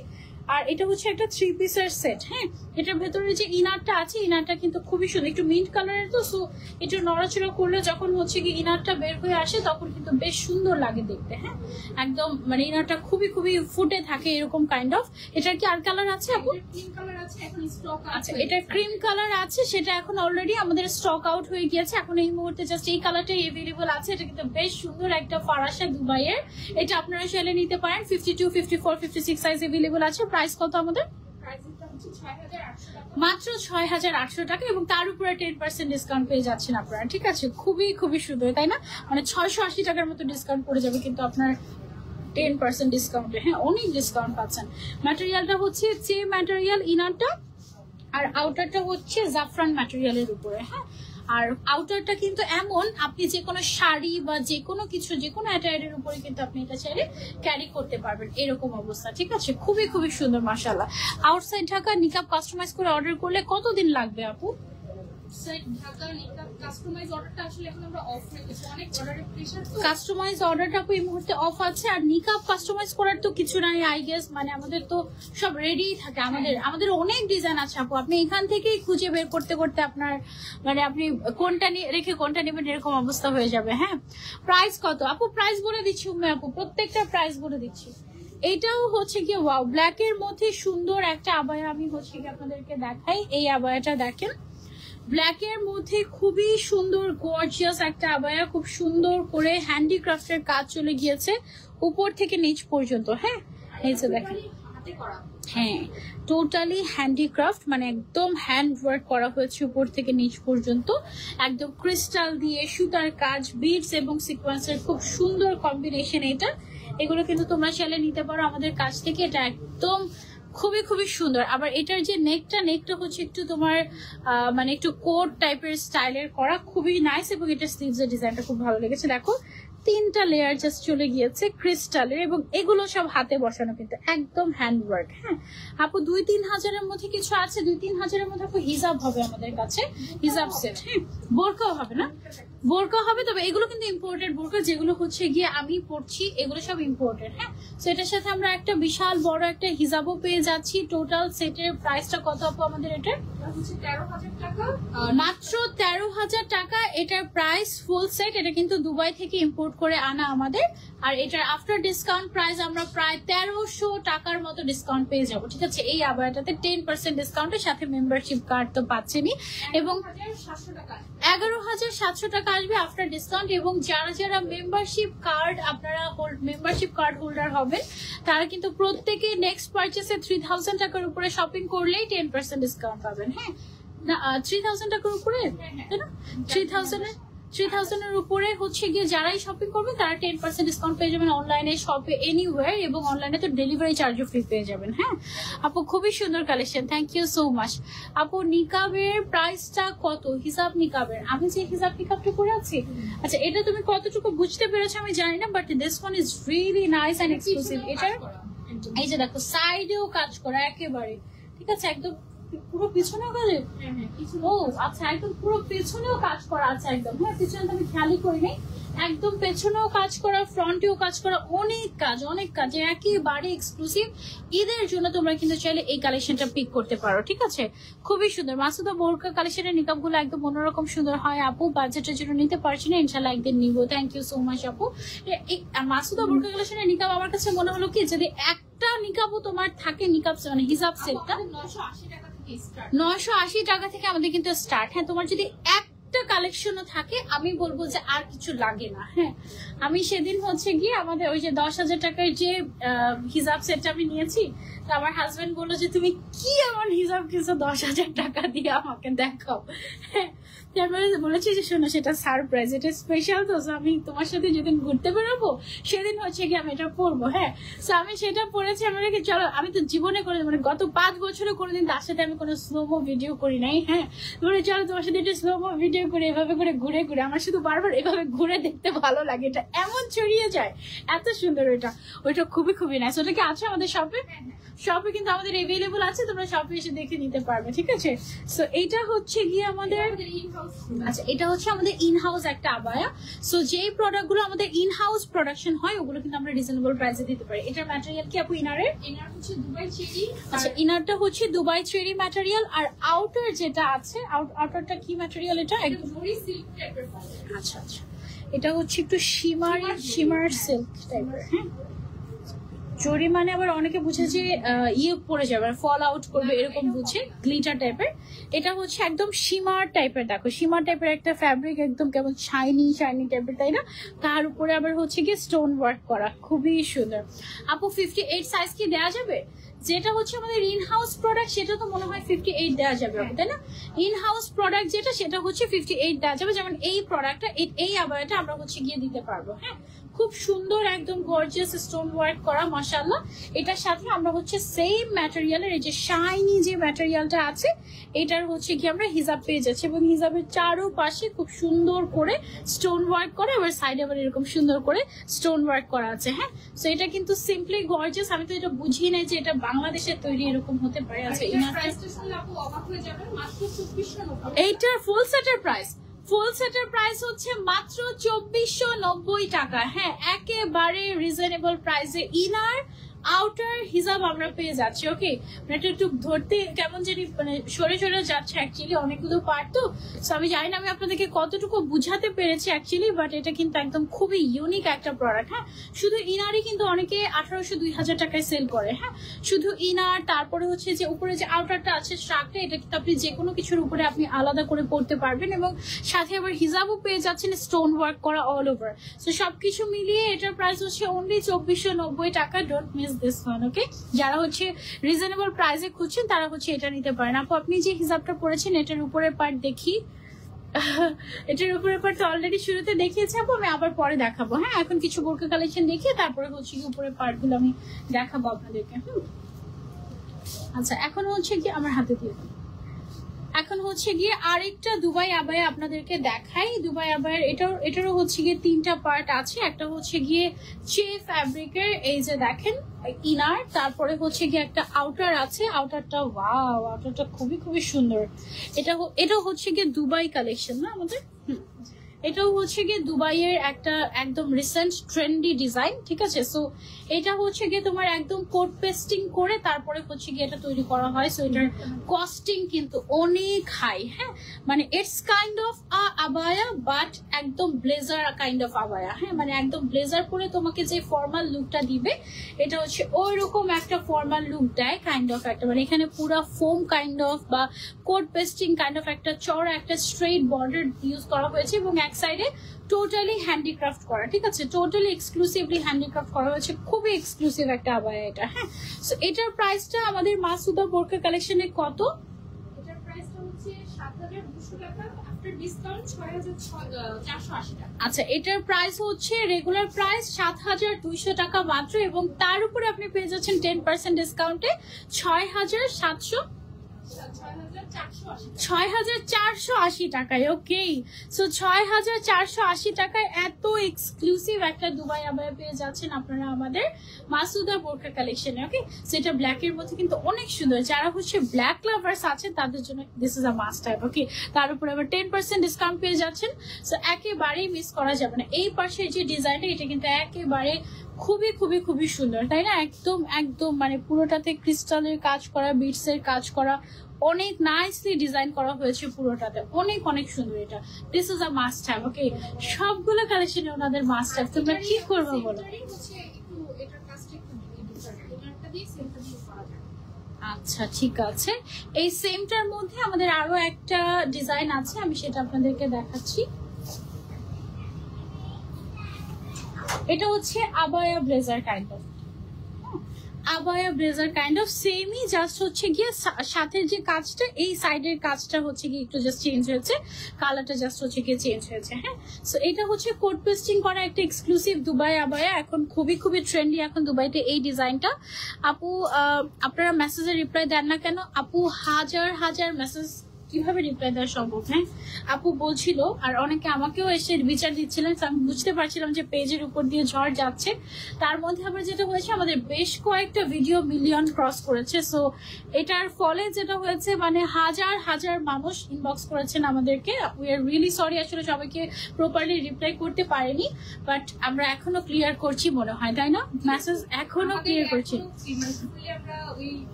আর এটা হচ্ছে একটা 3 পিসের সেট। হ্যাঁ, এটার ভেতরে যে ইনারটা আছে, ইনারটা কিন্তু খুবই সুন্দর, একটু মিন্ট কালারের, তো সো একটু নড়াচড়া করলে যখন হচ্ছে কি ইনারটা বের হয়ে আসে তখন কিন্তু বেশ সুন্দর লাগে দেখতে। হ্যাঁ, একদম মানে ইনারটা খুবই খুবই ফুটে থাকে এরকম কাইন্ড অফ। এটার কি আর কালার আছে আপু? আচ্ছা, এটা ক্রিম কালার আছে, সেটা এখন অলরেডি আমাদের স্টক আউট হয়ে গিয়েছে। এখন এই মুহূর্তে জাস্ট এই কালারটাই অ্যাভেলেবল আছে। এটা কিন্তু বেশ সুন্দর একটা ফারাসা দুবাইয়ের। এটা আপনারা চাইলে নিতে পারেন। 52, 54, 56 সাইজ অ্যাভেলেবল আছে। প্রাইস কত আমাদের? মাত্র 6,800 টাকা, এবং তার উপরে 10% ডিসকাউন্ট পেয়ে যাচ্ছেন আপনারা। ঠিক আছে, খুবই খুবই সুন্দর, তাই না? মানে 680 টাকার মতো ডিসকাউন্ট পড়ে যাবে কিন্তু আপনার 10% ডিসকাউন্টে। হ্যাঁ, অনেক ডিসকাউন্ট পাচ্ছেন। ম্যাটেরিয়ালটা হচ্ছে যে ম্যাটেরিয়াল ইনারটা, আর আউটারটা হচ্ছে জাফরান ম্যাটেরিয়ালের উপরে। হ্যাঁ, আর আউটারটা কিন্তু এমন, আপনি যে কোনো শাড়ি বা যে কোনো কিছু, যে কোনো অ্যাটায়ারের উপরে কিন্তু আপনি এটা চাইলে ক্যারি করতে পারবেন, এরকম অবস্থা। ঠিক আছে, খুবই খুবই সুন্দর মাশাআল্লাহ। আউটসাইড ঢাকা নিকাব কাস্টমাইজ করে অর্ডার করলে কতদিন লাগবে আপু? কাস্টমাইজ অর্ডারটা আপু এই মুহূর্তে অফ আছে। আর নিকাব কাস্টমাইজ করার তো কিছু নাই আই গেস, মানে আমাদের তো সব রেডি থাকে। আমাদের অনেক ডিজাইন আছে আপু, আপনি এখান থেকেই খুঁজে বের করতে করতে আপনার মানে আপনি কোনটা রেখে কোনটা নেবেন এরকম অবস্থা হয়ে যাবে। হ্যাঁ, প্রাইস কত আপু? প্রাইস বলে দিচ্ছি উম্মে আপু, প্রত্যেকটা প্রাইস বলে দিচ্ছি। এটাও হচ্ছে কি ওয়াও, ব্ল্যাক এর মধ্যে সুন্দর একটা আবায়া আমি হচ্ছে কি আপনাদেরকে দেখাই। এই আবায়াটা দেখেন, ব্ল্যাক এর মধ্যে খুবই সুন্দর গর্জিয়াস একটা আবায়া, খুব সুন্দর করে হ্যান্ডিক্রাফটের কাজ চলে গিয়েছে উপর থেকে নিচ পর্যন্ত। হ্যাঁ, এই যে দেখেন, হ্যাঁ টোটালি হ্যান্ডিক্রাফট, মানে একদম হ্যান্ড ওয়ার্ক করা হয়েছে উপর থেকে নিচ পর্যন্ত। একদম ক্রিস্টাল দিয়ে সুতার কাজ, বিডস এবং সিকোয়েন্সের খুব সুন্দর কম্বিনেশন এটা। এগুলো কিন্তু তোমরা চাইলে নিতে পারো আমাদের কাছ থেকে। এটা একদম খুবই খুবই সুন্দর। আবার এটার যে নেকটা হচ্ছে একটু তোমার মানে একটু কোট টাইপের স্টাইলের করা, খুবই নাইস। এবং এটা স্লিভসের ডিজাইনটা খুব ভালো লেগেছে। দেখো 3টা লেয়ার জাস্ট চলে গিয়েছে ক্রিস্টালের, এবং এগুলো সব হাতে বসানো, কিন্তু একদম হ্যান্ড ওয়ার্ক। হ্যাঁ আপু, 2-3 হাজারের মধ্যে কিছু আছে। 2-3 হাজারের মধ্যে আপু হিজাব হবে আমাদের কাছে, হিজাব সেট। হ্যাঁ, বোরকাও হবে না? বোরকা হবে, তবে এগুলো কিন্তু ইম্পোর্টেড বোরকা, যেগুলো হচ্ছে গিয়ে আমি পড়ছি এগুলো সব ইম্পোর্টেড। হ্যাঁ, সেটার সাথে আমরা একটা বিশাল বড় একটা হিজাবও পেয়ে যাচ্ছি। টোটাল সেটের প্রাইসটা কত আপু আমাদের? এটা 13,000 টাকা, মাত্র 13,000 টাকা এটার প্রাইস ফুল সেট। এটা কিন্তু দুবাই থেকে ইম্পোর্ট করে আনা আমাদের। আর এটার আফটার ডিসকাউন্ট প্রাইস আমরা প্রায় 1300 টাকার মতো ডিসকাউন্ট পেয়ে যাবো। ঠিক আছে, এই আবায়াটাতে 10% ডিসকাউন্টের সাথে মেম্বারশিপ কার্ড তো পাচ্ছেনই, এবং 11,700 টাকা আসবে আফটার ডিসকাউন্ট। এবং যারা যারা মেম্বারশিপ কার্ড হোল্ডার হবেন, তারা কিন্তু প্রত্যেকে নেক্সট পারচেসে 3,000 টাকার উপরে শপিং করলেই 10% ডিসকাউন্ট পাবেন। হ্যাঁ, না 3,000 টাকার উপরে, তাই না? 3,000 এর উপরে হচ্ছে গিয়ে যারাই শপিং করবে তারা 10% ডিসকাউন্ট পেয়ে যাবেন অনলাইনে, শপে, এনিওয়্যার। এবং অনলাইনে তো ডেলিভারি চার্জও ফ্রি পেয়ে যাবেন। হ্যাঁ আপু, খুবই সুন্দর collection, thank you so much. আপু, নিকাবের প্রাইসটা কত? হিজাব নিকাবের, আমি যে হিজাব নিকাবটা পরে আছি, আচ্ছা এটা তুমি কতটুকু বুঝতে পেরেছো আমি জানি না, but this one is really nice and exclusive. এটা এই যে দেখো সাইডেও কাজ করা একেবারে, ঠিক আছে, একদম পুরো পিছনেও কাজ। ও আচ্ছা, একদম পুরো পেছনেও কাজ করা আছে একদম। হ্যাঁ, পিছনে তো আমি খেয়ালই করি নাই, একদম পেছনেও কাজ করা, ফ্রন্টেও কাজ করা, অনেক কাজ একেবারে এক্সক্লুসিভ। ঈদের জন্য তোমরা কিন্তু চাইলে এই কালেকশনটা পিক করতে পারো। ঠিক আছে, খুবই সুন্দর। মাসুদা বোরকা কালেকশনের নিকাবগুলো একদম অন্যরকম সুন্দর হয় আপু, বাজেটের জন্য নিতে পারছি না, ইনশাল্লাহ একদিন নিবো। থ্যাংক ইউ সো মাচ আপু। মাসুদা বোরকা কালেকশনের নিকাব আমার কাছে মনে হলো কি, যদি একটা নিকাবও তোমার থাকে, নিকাব মানে হিজাব সেটটা 980 টাকা থেকে আমাদের কিন্তু স্টার্ট। হ্যাঁ, তোমার যদি একটা একটা কালেকশনও থাকে আমি বলবো যে আর কিছু লাগে না। হ্যাঁ, আমি সেদিন হচ্ছে গিয়ে আমাদের ওই যে 10,000 টাকার যে হিজাব সেটটা আমি নিয়েছি, তো আমার হাজবেন্ড বললো যে তুমি কি আমার হিজাব কিছু 10,000 টাকা দিয়ে আমাকে দেখাও। হ্যাঁ, তারপরে বলেছি যে শোনো সেটা সারপ্রাইজ, এটা স্পেশাল, তো আমি তোমার সাথে যেদিন ঘুরতে বেরোবো সেদিন হচ্ছে কি আমি এটা পরবো। হ্যাঁ, তো আমি সেটা পরেছি। আমি কি চলো, আমি তো জীবনে করে মানে গত 5 বছরে কোনোদিন তার সাথে আমি কোনো স্লোমো ভিডিও করি নাই। হ্যাঁ, বলে চলো তোমার সাথে একটা স্লোমো ভিডিও করে এভাবে করে ঘুরে ঘুরে, আমার শুধু বারবার এভাবে ঘুরে দেখতে ভালো লাগে, এটা এমন ছড়িয়ে যায়, এত সুন্দর। ওইটা খুবই খুবই নাইস। ওটা কি আছে আমাদের শপে? শপে কিন্তু আমাদের এভেলেবল আছে, তোমরা শপে এসে দেখে নিতে পারবে, ঠিক আছে। সো এটা হচ্ছে গিয়ে আমাদের, আচ্ছা এটা হচ্ছে আমাদের ইন হাউস একটা আবায়া। সো যেই প্রোডাক্ট গুলো আমাদের ইন হাউস প্রোডাকশন হয় ওগুলো কিন্তু আমরা রিজনেবল প্রাইসে দিতে পারি। এটার ম্যাটেরিয়াল কি আপু ইনারের? ইনার হচ্ছে দুবাই চেরি। আচ্ছা, ইনারটা হচ্ছে দুবাই চেরি ম্যাটেরিয়াল, আর আউটার যেটা আছে আউটারটা কি ম্যাটেরিয়াল? এটা একদম জরি সিল্ক টাইপের পাবে। আচ্ছা আচ্ছা, এটা হচ্ছে একটু শিমার সিল্ক টাইপের। হ্যাঁ, জরি মানে আবার অনেকে বুঝে যে ইয়ে পড়ে যাবে, ফল আউট করবে এরকম বুঝে, গ্লিটার টাইপের। এটা হচ্ছে একদম শিমার টাইপের, দেখো শিমার টাইপের একটা ফ্যাব্রিক, একদম কেমন শাইনি শাইনি টাইপের, তাই না? তার উপরে আবার হচ্ছে গিয়ে স্টোন ওয়ার্ক করা, খুবই সুন্দর। আপু 58 সাইজ কি দেওয়া যাবে? যেটা হচ্ছে আমাদের ইন হাউস প্রোডাক্ট সেটা তো মনে হয় 58 দেওয়া যাবে, তাই না? ইন হাউস প্রোডাক্ট যেটা সেটা হচ্ছে 58 দেওয়া যাবে। যেমন এই প্রোডাক্টটা, এই আবায়াটা আমরা হচ্ছে গিয়ে দিতে পারবো। হ্যাঁ, খুব সুন্দর একদম গর্জিয়াস স্টোন ওয়ার্ক করা, মাশাআল্লাহ। এটার সাথে আমরা হচ্ছে সেম ম্যাটেরিয়ালের এই যে শাইনি যে ম্যাটেরিয়ালটা আছে এটার হচ্ছে কি আমরা হিজাব পেয়ে যাচ্ছি, এবং হিজাবের চারোপাশে খুব সুন্দর করে স্টোন ওয়ার্ক করা, এবার সাইডে আবার এরকম সুন্দর করে স্টোন ওয়ার্ক করা আছে। হ্যাঁ, তো এটা কিন্তু সিম্পলি গর্জিয়াস। আমি তো এটা বুঝি নাই যে এটা বাংলাদেশের তৈরি এরকম হতে পারে। আচ্ছা, প্রাইসটা শুনলে আপু অবাক হয়ে যাবেন, মাত্র 2490। এইটার ফুল সেটের প্রাইস হচ্ছে মাত্র 2490 টাকা। হ্যাঁ, একেবারে রিজনেবল প্রাইসে ইনার আউটার হিজাব আমরা পেয়ে যাচ্ছি। ওকে, এটা একটু ধরতে কেমন জানি মানে সরে সরে যাচ্ছে, অ্যাকচুয়ালি অনেকগুলো পার্ট তো, আমি জানি না আমি আপনাদেরকে কতটুকু বুঝাতে পেরেছি অ্যাকচুয়ালি, বাট এটা কিন্তু একদম খুবই ইউনিক একটা প্রোডাক্ট। হ্যাঁ, শুধু ইনারই কিন্তু অনেকে 1800-2000 টাকায় সেল করে। হ্যাঁ, শুধু ইনার, তারপরে হচ্ছে যে উপরে যে আউটারটা আছে স্ট্রাকটা, এটা কিন্তু আপনি যে কোনো কিছুর উপরে আপনি আলাদা করে পড়তে পারবেন, এবং সাথে আবার হিজাবও পেয়ে যাচ্ছেন স্টোন ওয়ার্ক করা অল ওভার। তো সবকিছু মিলিয়ে এটার প্রাইস হচ্ছে অনলি 2490 টাকা। Don't miss this one. Okay, যারা হচ্ছে রিজনেবল প্রাইসে খুঁজছেন তারা হচ্ছে এটা নিতে পারেন। আপু আপনি যে হিজাবটা পরেছেন এটার উপরে পার্ট দেখি, এটার উপরে পার্ট তো অলরেডি শুরুতে দেখিয়েছি আপু, আমি আবার পরে দেখাবো। হ্যাঁ, এখন কিছু বোরকা কালেকশন দেখিয়ে তারপরে হচ্ছে কি উপরে পার্ট গুলো আমি দেখাবো আপনাদেরকে। আচ্ছা, এখন হচ্ছে কি আমার হাতে দিয়ে, এখন হচ্ছে গিয়ে আরেকটা দুবাই আবায়া আপনাদেরকে দেখাই। দুবাই আবায়ার এটারও হচ্ছে গিয়ে 3টা পার্ট আছে। একটা হচ্ছে গিয়ে চে ফ্যাব্রিকের, এই যে দেখেন ইনার, তারপরে হচ্ছে গিয়ে একটা আউটার আছে। আউটারটা ওয়াও, আউটারটা খুবই খুবই সুন্দর। এটা হচ্ছে গিয়ে দুবাই কালেকশন না আমাদের। এটাও হচ্ছে গিয়ে দুবাইয়ের একটা একদম রিসেন্ট ট্রেন্ডি ডিজাইন, ঠিক আছে। সো এটা হচ্ছে গিয়ে তোমার একদম কোট পেস্টিং করে তারপরে হচ্ছে গিয়ে এটা তৈরি করা হয়। সো এটার কস্টিং কিন্তু অনেক হাই। হ্যাঁ, মানে it's kind of abaya but একদম ব্লেজার কাইন্ড অফ আবায়া। হ্যাঁ, মানে একদম ব্লেজার পরে তোমাকে যে ফর্মাল লুকটা দিবে এটা হচ্ছে ওই রকম একটা ফর্মাল লুক দেয় কাইন্ড অফ একটা, মানে এখানে পুরো ফোম কাইন্ড অফ বা কোট পেস্টিং কাইন্ড অফ একটা চড়া একটা স্ট্রেট বর্ডার ইউজ করা হয়েছে, এবং এক সাইডে টোটালি হ্যান্ডিক্রাফট করা, ঠিক আছে, টোটালি এক্সক্লুসিভলি হ্যান্ডিক্রাফট করা হয়েছে, খুবই এক্সক্লুসিভ একটা আবায়া এটা। হ্যাঁ, সো এটার প্রাইসটা আমাদের মাসুদা বোরকা কালেকশনে কত? এটার প্রাইসটা হচ্ছে 7200 টাকা, আফটার ডিসকাউন্ট 6480 টাকা। আচ্ছা, এটার প্রাইস হচ্ছে রেগুলার প্রাইস 7200 টাকা মাত্র, এবং তার উপরে আপনি পেয়ে যাচ্ছেন 10% ডিসকাউন্টে 6480 টাকায়। ওকে, সো 6480 টাকায় এত এক্সক্লুসিভ একটা দুবাই আবায়া পেয়ে যাচ্ছেন আপনারা আমাদের মাসুদা বোরকা কালেকশনে। ওকে, সেটা ব্ল্যাক এর মধ্যে কিন্তু অনেক সুন্দর। যারা হচ্ছে ব্ল্যাক লাভার্স আছে তাদের জন্য this is a must have. Okay, তার উপরে আবার 10% ডিসকাউন্ট পেয়ে যাচ্ছেন। সো একেবারেই মিস করা যাবে না। এই পাশে যে ডিজাইনটা এটা কিন্তু একেবারে খুবই খুবই খুবই সুন্দর, তাই না? একদম একদম মানে পুরোটাতে ক্রিস্টালের কাজ করা, বিটস এর কাজ করা, অনেক নাইসলি ডিজাইন করা হয়েছে পুরোটাতে, অনেক অনেক সুন্দর। এটা this is a must have. Okay, সবগুলো কালেকশনে ওনাদের মাস্ট হ্যাভ। তোমরা কি করবে বলো? আচ্ছা ঠিক আছে, এই সেমটার মধ্যে আমাদের আরো একটা ডিজাইন আছে, আমি সেটা আপনাদেরকে দেখাচ্ছি। এটা হচ্ছে abaya blazer kind of, abaya blazer kind of সেমই, জাস্ট হচ্ছে গিয়ে সাথে যে কাজটা, এই সাইডের কাজটা হচ্ছে গিয়ে একটু জাস্ট চেঞ্জ হয়েছে, কালারটা জাস্ট হচ্ছে গিয়ে চেঞ্জ হয়েছে। হ্যাঁ, সো এটা হচ্ছে কোট পেস্টিং করা একটা এক্সক্লুসিভ দুবাই আবায়া, এখন খুবই খুবই ট্রেন্ডি এখন দুবাইতে এই ডিজাইনটা। আপু আপনারা মেসেজে রিপ্লাই দেন না কেন? আপু হাজার হাজার মেসেজ কিভাবে রিপ্লাই দেওয়া সম্ভব? হ্যাঁ, আপু বলছিল, আর অনেকে আমাকেও এসে বিচার দিচ্ছিলেন, আমি বুঝতে পারছিলাম যে পেজের উপর দিয়ে ঝড় যাচ্ছে। তার মধ্যে আবার যেটা হয়েছে, আমাদের বেশ কয়েকটা ভিডিও মিলিয়ন ক্রস করেছে, সো এটার ফলে যেটা হয়েছে মানে হাজার হাজার মানুষ ইনবক্স করেছেন আমাদেরকে। উই আর রিয়েলি সরি, আসলে সবাইকে প্রপারলি রিপ্লাই করতে পারিনি, বাট আমরা এখনো ক্লিয়ার করছি মনে হয়, তাই না? মেসেজ এখনো ক্লিয়ার করছি।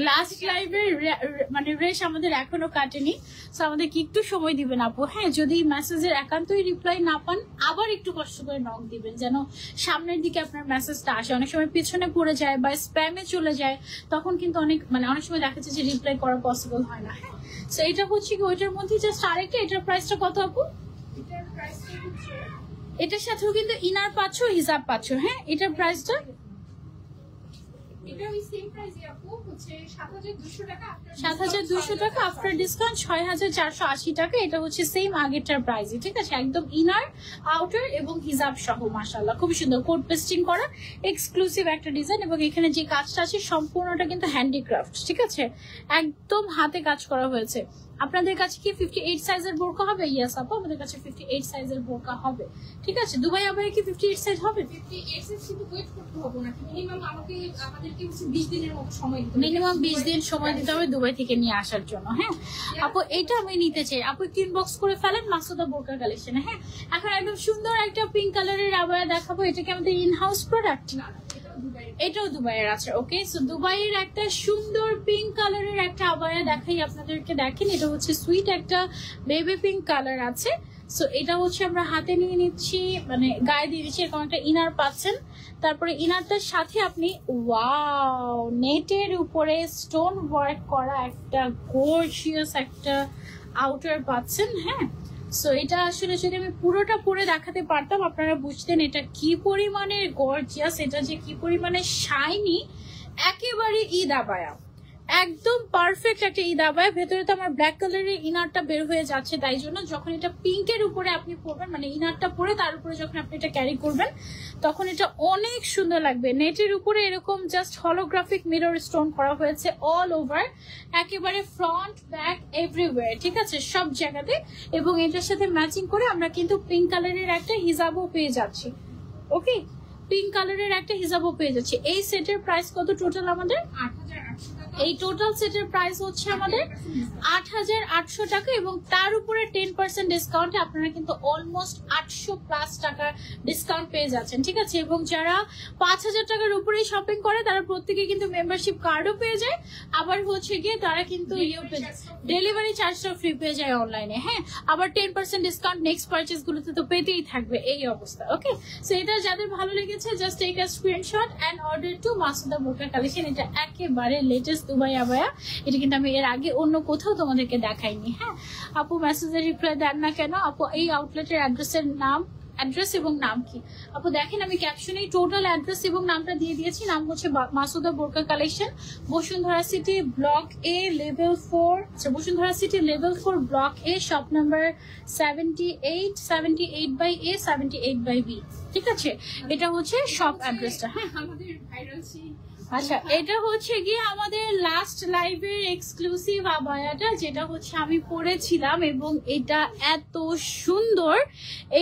লাস্ট লাইভের মানে রেশ আমাদের এখনো কাটেনি, সো আমাদের কি একটু সময় দিবেন আপু। হ্যাঁ, যদি মেসেজের একান্তই রিপ্লাই না পান, আবার একটু কষ্ট করে নক দিবেন, যেন সামনের দিকে আপনার মেসেজটা আসে। অনেক সময় পিছনে পড়ে যায় বা স্প্যামে চলে যায়, তখন কিন্তু অনেক সময় দেখা যাচ্ছে যে রিপ্লাই করা পসিবল হয় না। হ্যাঁ, সো এটা হচ্ছে কি ওইটার মধ্যে জাস্ট আরেকটা, এটার প্রাইসটা কত আপু? এটার সাথেও কিন্তু ইনার পাচ্ছ, হিজাব পাচ্ছ। হ্যাঁ, এটার প্রাইসটা এটা ওই সেম প্রাইসে আপু হচ্ছে ৭২০০ টাকা, ৭২০০ টাকা আফটার ডিসকাউন্ট ৬৪৮০ টাকা। এটা হচ্ছে সেম আগেরটার প্রাইসে, ঠিক আছে? একদম ইনার আউটার এবং হিজাব সহ, মাশাআল্লাহ খুবই সুন্দর কোট পেস্টিং করা এক্সক্লুসিভ একটা ডিজাইন। এবং এখানে যে কাজটা আছে সম্পূর্ণটা কিন্তু হ্যান্ডিক্রাফট, ঠিক আছে? একদম হাতে কাজ করা হয়েছে। আপনাদের কাছে কি 58 সাইজের বোরকা হবে? ইয়েস আপু, আমাদের কাছে 58 সাইজের বোরকা হবে, ঠিক আছে? দুবাই আবায়া কি 58 সাইজ হবে? 58 সাইজ কিন্তু ওয়েট করতে হবে না, মিনিমাম আমাদেরকে হচ্ছে 20 দিনের মতো সময় দিতে হবে, মিনিমাম 20 দিন সময় দিতে হবে দুবাই থেকে নিয়ে আসার জন্য। হ্যাঁ আপু, এটা আমি নিতে চাই, আপু একটু ইনবক্স করে ফেলেন মাসুদা বোরকা কালেকশনে। হ্যাঁ, এখন একদম সুন্দর একটা পিঙ্ক কালারের আবায়া দেখাবো। এটা কি আমাদের ইন হাউস প্রোডাক্ট? না, এটাও দুবাইয়ের আছে। ওকে, সো দুবাইয়ের একটা সুন্দর পিঙ্ক কালারের একটা আবায়া দেখাই আপনাদেরকে। দেখেন, এটা হচ্ছে সুইট একটা বেবি পিঙ্ক কালার আছে। সো এটা হচ্ছে আমরা হাতে নিয়ে নিচ্ছি, মানে গায়ে দিয়ে দিচ্ছি, এরকম একটা ইনার পাচ্ছেন। তারপরে ইনারটার সাথে আপনি ওয়াও নেটের উপরে স্টোন ওয়ার্ক করা একটা গর্জিয়াস একটা আউটার পাচ্ছেন। হ্যাঁ, সো এটা আসলে যদি আমি পুরোটা পরে দেখাতে পারতাম আপনারা বুঝতেন এটা কি পরিমাণের গর্জিয়াস, এটা যে কি পরিমাণে শাইনি। একেবারে ঈদ আবায়া, একদম পারফেক্ট একটা ঈদ আবায়া। ভেতরে তো আমার ব্ল্যাক কালারের ইনারটা বের হয়ে যাচ্ছে, তাই জন্য যখন এটা পিঙ্কের উপরে আপনি পরবেন, মানে ইনারটা পরে তার উপরে যখন আপনি এটা ক্যারি করবেন, তখন এটা অনেক সুন্দর লাগবে। নেটের উপরে এরকম জাস্ট হলোগ্রাফিক মিরর স্টোন করা হয়েছে অল ওভার, একেবারে ফ্রন্ট ব্যাক এভরিওয়্যার, ঠিক আছে? সব জায়গাতে। এবং এটার সাথে ম্যাচিং করে আমরা কিন্তু পিঙ্ক কালারের একটা হিজাবও পেয়ে যাচ্ছি। ওকে, পিঙ্ক কালারের একটা হিজাবও পেয়ে যাচ্ছি। এই সেটের প্রাইস কত টোটাল আমাদের? ৮৮০০ টাকা। এই টোটাল সেটের প্রাইস হচ্ছে আমাদের ৮৮০০ টাকা, এবং তার উপরে 10% ডিসকাউন্টে আপনারা কিন্তু অলমোস্ট ৮০০+ টাকার ডিসকাউন্ট পেয়ে যাচ্ছেন, ঠিক আছে? এবং যারা ৫০০০ টাকার উপরেই শপিং করে তারা প্রত্যেকে কিন্তু মেম্বারশিপ কার্ডও পেয়ে যায়। আবার হচ্ছে গিয়ে তারা কিন্তু ডেলিভারি চার্জটা ফ্রি পেয়ে যায় অনলাইনে। হ্যাঁ, আবার 10% ডিসকাউন্ট নেক্সট পারচেজ গুলোতে তো পেতেই থাকবে, এই অবস্থা। ওকে, সো এটা যাদের ভালো লেগেছে just take a screenshot and order to Masuda Borka collection. এটা একেবারে লেটেস্ট দুবাই আবায়া, এটা কিন্তু আমি এর আগে অন্য কোথাও তোমাদেরকে দেখাইনি। হ্যাঁ আপু, মেসেজের রিপ্লাই দেন না কেন? আপু এই আউটলেটের অ্যাড্রেস এবং নাম কি? আপু দেখেন, আমি ক্যাপশনে টোটাল অ্যাড্রেস এবং নামটা দিয়ে দিয়েছি। নাম হচ্ছে Masuda Borka collection, Bashundhara city block এ লেভেল 4, আচ্ছা বসুন্ধরা সিটি লেভেল 4 ব্লক এ, শপ নাম্বার 78/A 78/B, ঠিক আছে? এটা হচ্ছে শপ অ্যাড্রেসটা। হ্যাঁ, আমাদের ভাইরাল আচ্ছা, এটা হচ্ছে গিয়ে আমাদের লাস্ট লাইভের এক্সক্লুসিভ আবায়াটা, যেটা হচ্ছে আমি পরেছিলাম, এবং এটা এত সুন্দর।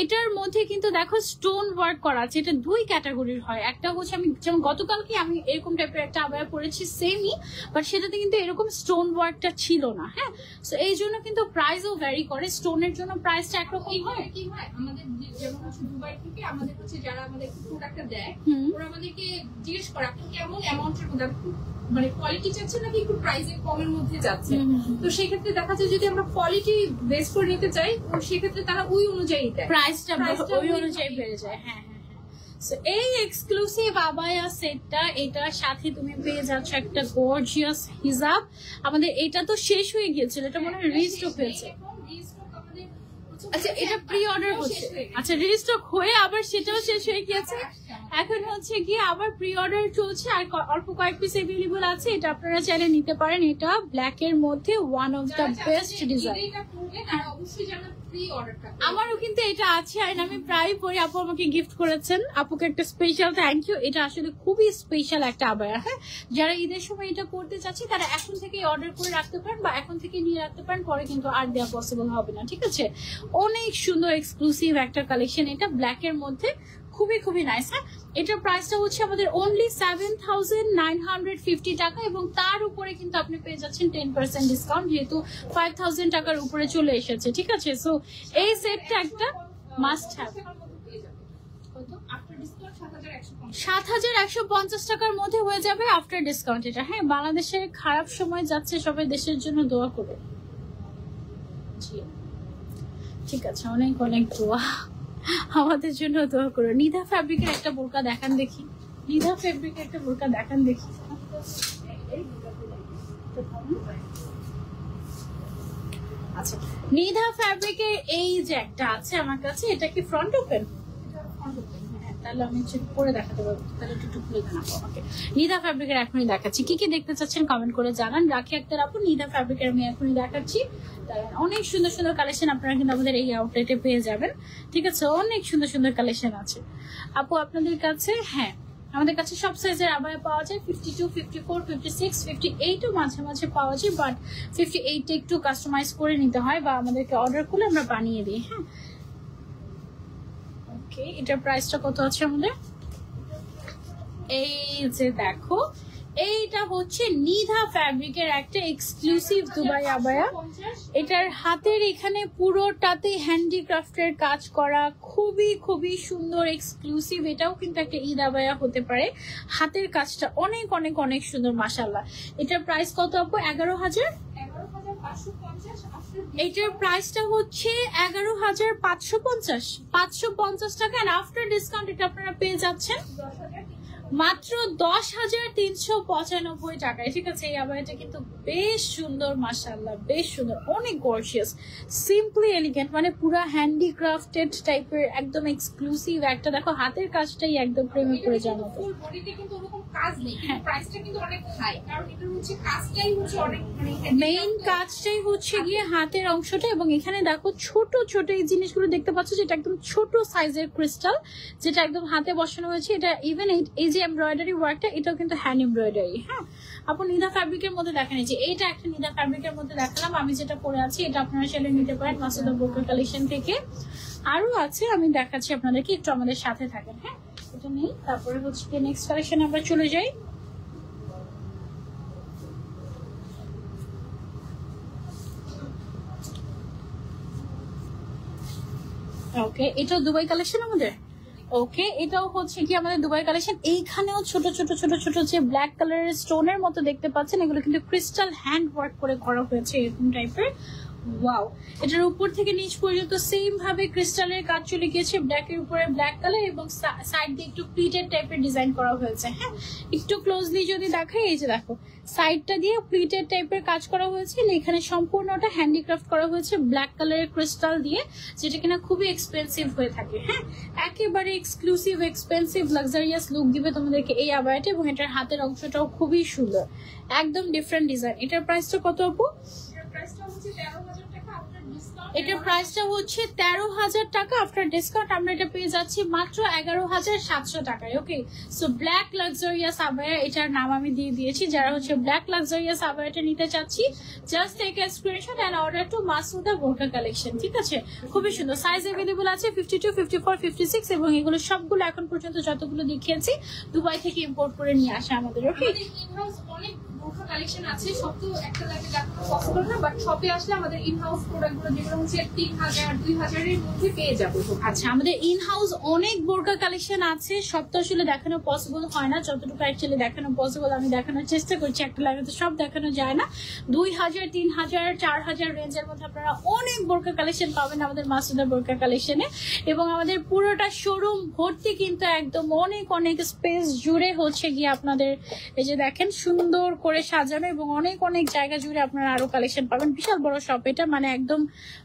এটার মধ্যে কিন্তু দেখো স্টোন ওয়ার্ক করা আছে। এটা দুই ক্যাটাগরির হয়, একটা হচ্ছে আমি যেমন গতকালকে আমি এরকম টাইপের একটা আবায়া পরেছি সেমই, বাট সেটাতে কিন্তু এরকম স্টোন ওয়ার্কটা ছিল না। হ্যাঁ, সো এই জন্য কিন্তু প্রাইসও ভ্যারি করে। স্টোনের জন্য প্রাইসটা একরকম হয়। কি হয়, আমাদের যেমন হচ্ছে দুবাই থেকে আমাদের হচ্ছে যারা আমাদের প্রোডাক্টটা দেয়, ওরা আমাদেরকে জিজ্ঞেস করে আপনি কেমন অ্যামাউন্টের মধ্যে, মানে কোয়ালিটি চাচ্ছেন নাকি একটু প্রাইসে কমের মধ্যে যাচ্ছে। তো সেক্ষেত্রে দেখা যায় যদি আমরা কোয়ালিটি বেস করে নিতে চাই, তো সেক্ষেত্রে তারা ওই অনুযায়ী দেয়, প্রাইসটা ওই অনুযায়ী বেড়ে যায়। হ্যাঁ হ্যাঁ হ্যাঁ, সো এই এক্সক্লুসিভ আবায়া সেটটা, এটার সাথে তুমি পেয়ে যাচ্ছ একটা গর্জিয়াস হিজাব। আমাদের এটা তো শেষ হয়ে গিয়েছিল, এটা মনে হয় রিস্টক হয়েছে। আচ্ছা এটা প্রি অর্ডার হচ্ছে, আচ্ছা রিস্টক হয়ে আবার সেটাও শেষ হয়ে গিয়েছে, এখন হচ্ছে কি আবার প্রি অর্ডার চলছে আর অল্প কয়েক পিস অ্যাভেলেবল আছে। এটা আপনারা চাইলে নিতে পারেন। এটা ব্ল্যাক এর মধ্যে one of the best design. আমারও কিন্তু এটা আছে আর আমি প্রায় পরে, আপু আমাকে গিফট করেছেন, আপুকে একটা স্পেশাল থ্যাংক ইউ। এটা আসলে খুবই স্পেশাল একটা আবায়া। হ্যাঁ, যারা ঈদের সময় এটা করতে চাচ্ছি তারা এখন থেকে অর্ডার করে রাখতে পারেন বা এখন থেকে নিয়ে রাখতে পারেন, পরে কিন্তু আর দেওয়া পসিবল হবে না। ঠিক আছে, অনেক সুন্দর এক্সক্লুসিভ একটা কালেকশন। এটা ব্ল্যাক এর মধ্যে খুবই খুবই নাইস। হ্যাঁ, এটার প্রাইসটা হচ্ছে আমাদের অনলি 7,950 টাকা এবং তার উপরে কিন্তু আপনি পেয়ে যাচ্ছেন 10% ডিসকাউন্ট, যেহেতু 5,000 টাকার উপরে চলে এসেছে। ঠিক আছে, সো এই সেটটা একটা মাস্ট হ্যাভ। 7,150 টাকার মধ্যে হয়ে যাবে আফটার ডিসকাউন্ট এটা। হ্যাঁ, বাংলাদেশের খারাপ সময় যাচ্ছে, সবাই দেশের জন্য দোয়া করবে। ঠিক আছে, অনেক অনেক দোয়া, আমাদের জন্য দোয়া করো। নিধা ফ্যাব্রিকের একটা বোরকা দেখান দেখি, নিধা ফ্যাব্রিকের একটা বোরকা দেখান দেখি। আচ্ছা, নিধা ফ্যাব্রিকের এই যে একটা আছে আমার কাছে, এটা কি ফ্রন্ট ওপেন? তাহলে আমি পরে দেখাতে পারবো, তাহলে একটু খুলে জানাবো আমাকে। নিধা ফ্যাব্রিকের এখনই দেখাচ্ছি, কি কি দেখতে চাচ্ছেন কমেন্ট করে জানান। রাখি আক্তার আপু, নিধা ফ্যাব্রিকের আমি এখনই দেখাচ্ছি। অনেক সুন্দর সুন্দর কালেকশন আপনারা কিন্তু আমাদের এই আউটলেটে পেয়ে যাবেন। ঠিক আছে, অনেক সুন্দর সুন্দর কালেকশন আছে আপু আপনাদের কাছে। হ্যাঁ, আমাদের কাছে সব সাইজের আবায়া পাওয়া যায়, 52, 54, 56, 58 ও মাঝে মাঝে পাওয়া যায়, বাট 58 একটু কাস্টমাইজ করে নিতে হয় বা আমাদেরকে অর্ডার করলে আমরা বানিয়ে দিই। হ্যাঁ, ওকে, এটার প্রাইসটা কত আছে আমাদের? এই যে দেখো, এইটা হচ্ছে নিধা ফ্যাব্রিকের একটা এক্সক্লুসিভ দুবাই আবায়া। এটার হাতের এখানে পুরোটাতে হ্যান্ডিক্রাফটের কাজ করা, খুবই খুবই সুন্দর এক্সক্লুসিভ। এটাও কিন্তু একটা ঈদ আবায়া হতে পারে। হাতের কাজটা অনেক অনেক অনেক সুন্দর, মাশাআল্লাহ। এটার প্রাইস কত আপু? 11,000। এটার প্রাইসটা হচ্ছে 11,550, 550 টাকা। আর আফটার ডিসকাউন্ট এটা আপনারা পেয়ে যাচ্ছেন মাত্র 10,395 টাকায়। ঠিক আছে, এই আবায়াটা কিন্তু বেশ সুন্দর, মাশাআল্লাহ, বেশ সুন্দর, অনেক গর্জিয়াস, সিম্পলি এলিগেন্ট, মানে পুরো হ্যান্ডিক্রাফটেড টাইপের, একদম এক্সক্লুসিভ একটা। দেখো হাতের কাজটাই একদম প্রেমে পড়ে যাওয়ার মতো। মেইন কাজটাই হচ্ছে গিয়ে হাতের অংশটা, এবং এখানে দেখো ছোট ছোট এই জিনিসগুলো দেখতে পাচ্ছ, যেটা একদম ছোট সাইজের ক্রিস্টাল, যেটা একদম হাতে বসানো হয়েছে। এটা ইভেন এই যে এমব্রয়ডারি ওয়ার্কটা, এটাও কিন্তু হ্যান্ড এমব্রয়ডারি। হ্যাঁ, আপু নিধা ফ্যাব্রিকের মধ্যে দেখেন, যে এইটা একটা নিধা ফ্যাব্রিকের মধ্যে দেখালাম। আমি যেটা পরে আছি এটা আপনারা সেটা নিতে পারেন মাসুদা বোরকা কালেকশন থেকে। আরো আছে, আমি দেখাচ্ছি আপনাদেরকে, একটু আমাদের সাথে থাকেন। হ্যাঁ, এটা নেই, তারপরে হচ্ছে নেক্সট কালেকশন আমরা চলে যাই। ওকে, এটাও দুবাই কালেকশন আমাদের। ওকে, এটাও হচ্ছে কি আমাদের দুবাই কালেকশন। এইখানেও ছোট ছোট ছোট ছোট যে ব্ল্যাক কালারের স্টোনের মতো দেখতে পাচ্ছেন, এগুলো কিন্তু ক্রিস্টাল হ্যান্ড ওয়ার্ক করে করা হয়েছে, এরকম টাইপের। ওয়াও, এটার উপর থেকে নিচ পর্যন্ত সেম ভাবে ক্রিস্টালের কাজ চলে গিয়েছে, ব্ল্যাকের উপরে ব্ল্যাক কালার এবং সাইড দিয়ে একটু প্লিটেড টাইপের ডিজাইন করা হয়েছে। হ্যাঁ, একটু ক্লোজলি যদি দেখাই, এই যে দেখো সাইডটা দিয়ে প্লিটেড টাইপের কাজ করা হয়েছে, এখানে সম্পূর্ণটা হ্যান্ডিক্রাফট করা হয়েছে ব্ল্যাক কালারের ক্রিস্টাল দিয়ে, যেটা কিনা খুবই এক্সপেন্সিভ হয়ে থাকে। হ্যাঁ, একেবারে এক্সক্লুসিভ, এক্সপেন্সিভ, লাক্সারিয়াস লুক দিবে তোমাদেরকে এই আবায়াটা, এবং এটার হাতের অংশটাও খুবই সুন্দর, একদম ডিফারেন্ট ডিজাইন। এটার প্রাইসটা কত আপু? এটার প্রাইসটা হচ্ছে 13,000 টাকা। আফটার ডিসকাউন্ট আমরা এটা পেয়ে যাচ্ছি মাত্র 11,700 টাকায়। ওকে, সো ব্ল্যাক লাক্সারিয়াস আবায়া, এটার নাম আমি দিয়ে দিয়েছি। যারা হচ্ছে ব্ল্যাক লাক্সারিয়াস আবায়াটা নিতে চাচ্ছি, just take a screenshot and order to Masuda Borka collection. ঠিক আছে, খুবই সুন্দর, সাইজ अवेलेबल আছে 52, 54, 56, এবং এগুলো সবগুলো এখন পর্যন্ত যতগুলো দেখিয়েছি দুবাই থেকে ইম্পোর্ট করে নিয়ে আসা আমাদের। ওকে, অনেক বোরখা কালেকশন আছে, সব তো একটা লাইভে দেখানো পসিবল না, বাট শপে আসলে আমাদের ইন হাউস প্রোডাক্টগুলো যেগুলো হচ্ছে 3000 2000 এর মধ্যে পেয়ে যাবো। আচ্ছা, আমাদের ইন হাউস অনেক বোরকা কালেকশন আছে, সব তো আসলে দেখানো পসিবল হয় না, যতটুকু অ্যাকচুয়ালি দেখানো পসিবল আমি দেখানোর চেষ্টা করছি, একটা লাইভে তো সব দেখানো যায় না। 2000 3000 4000 রেঞ্জের মধ্যে আপনারা অনেক বোরকা কালেকশন পাবেন আমাদের মাসুদা বোরকা কালেকশনে। এবং আমাদের পুরোটা শোরুম ভর্তি কিন্তু একদম অনেক অনেক স্পেস জুড়ে হচ্ছে গিয়ে আপনাদের এই যে দেখেন সুন্দর করে সাজানো, এবং অনেক অনেক জায়গা জুড়ে আপনারা আরো কালেকশন পাবেন। বিশাল বড় শপ এটা, মানে একদম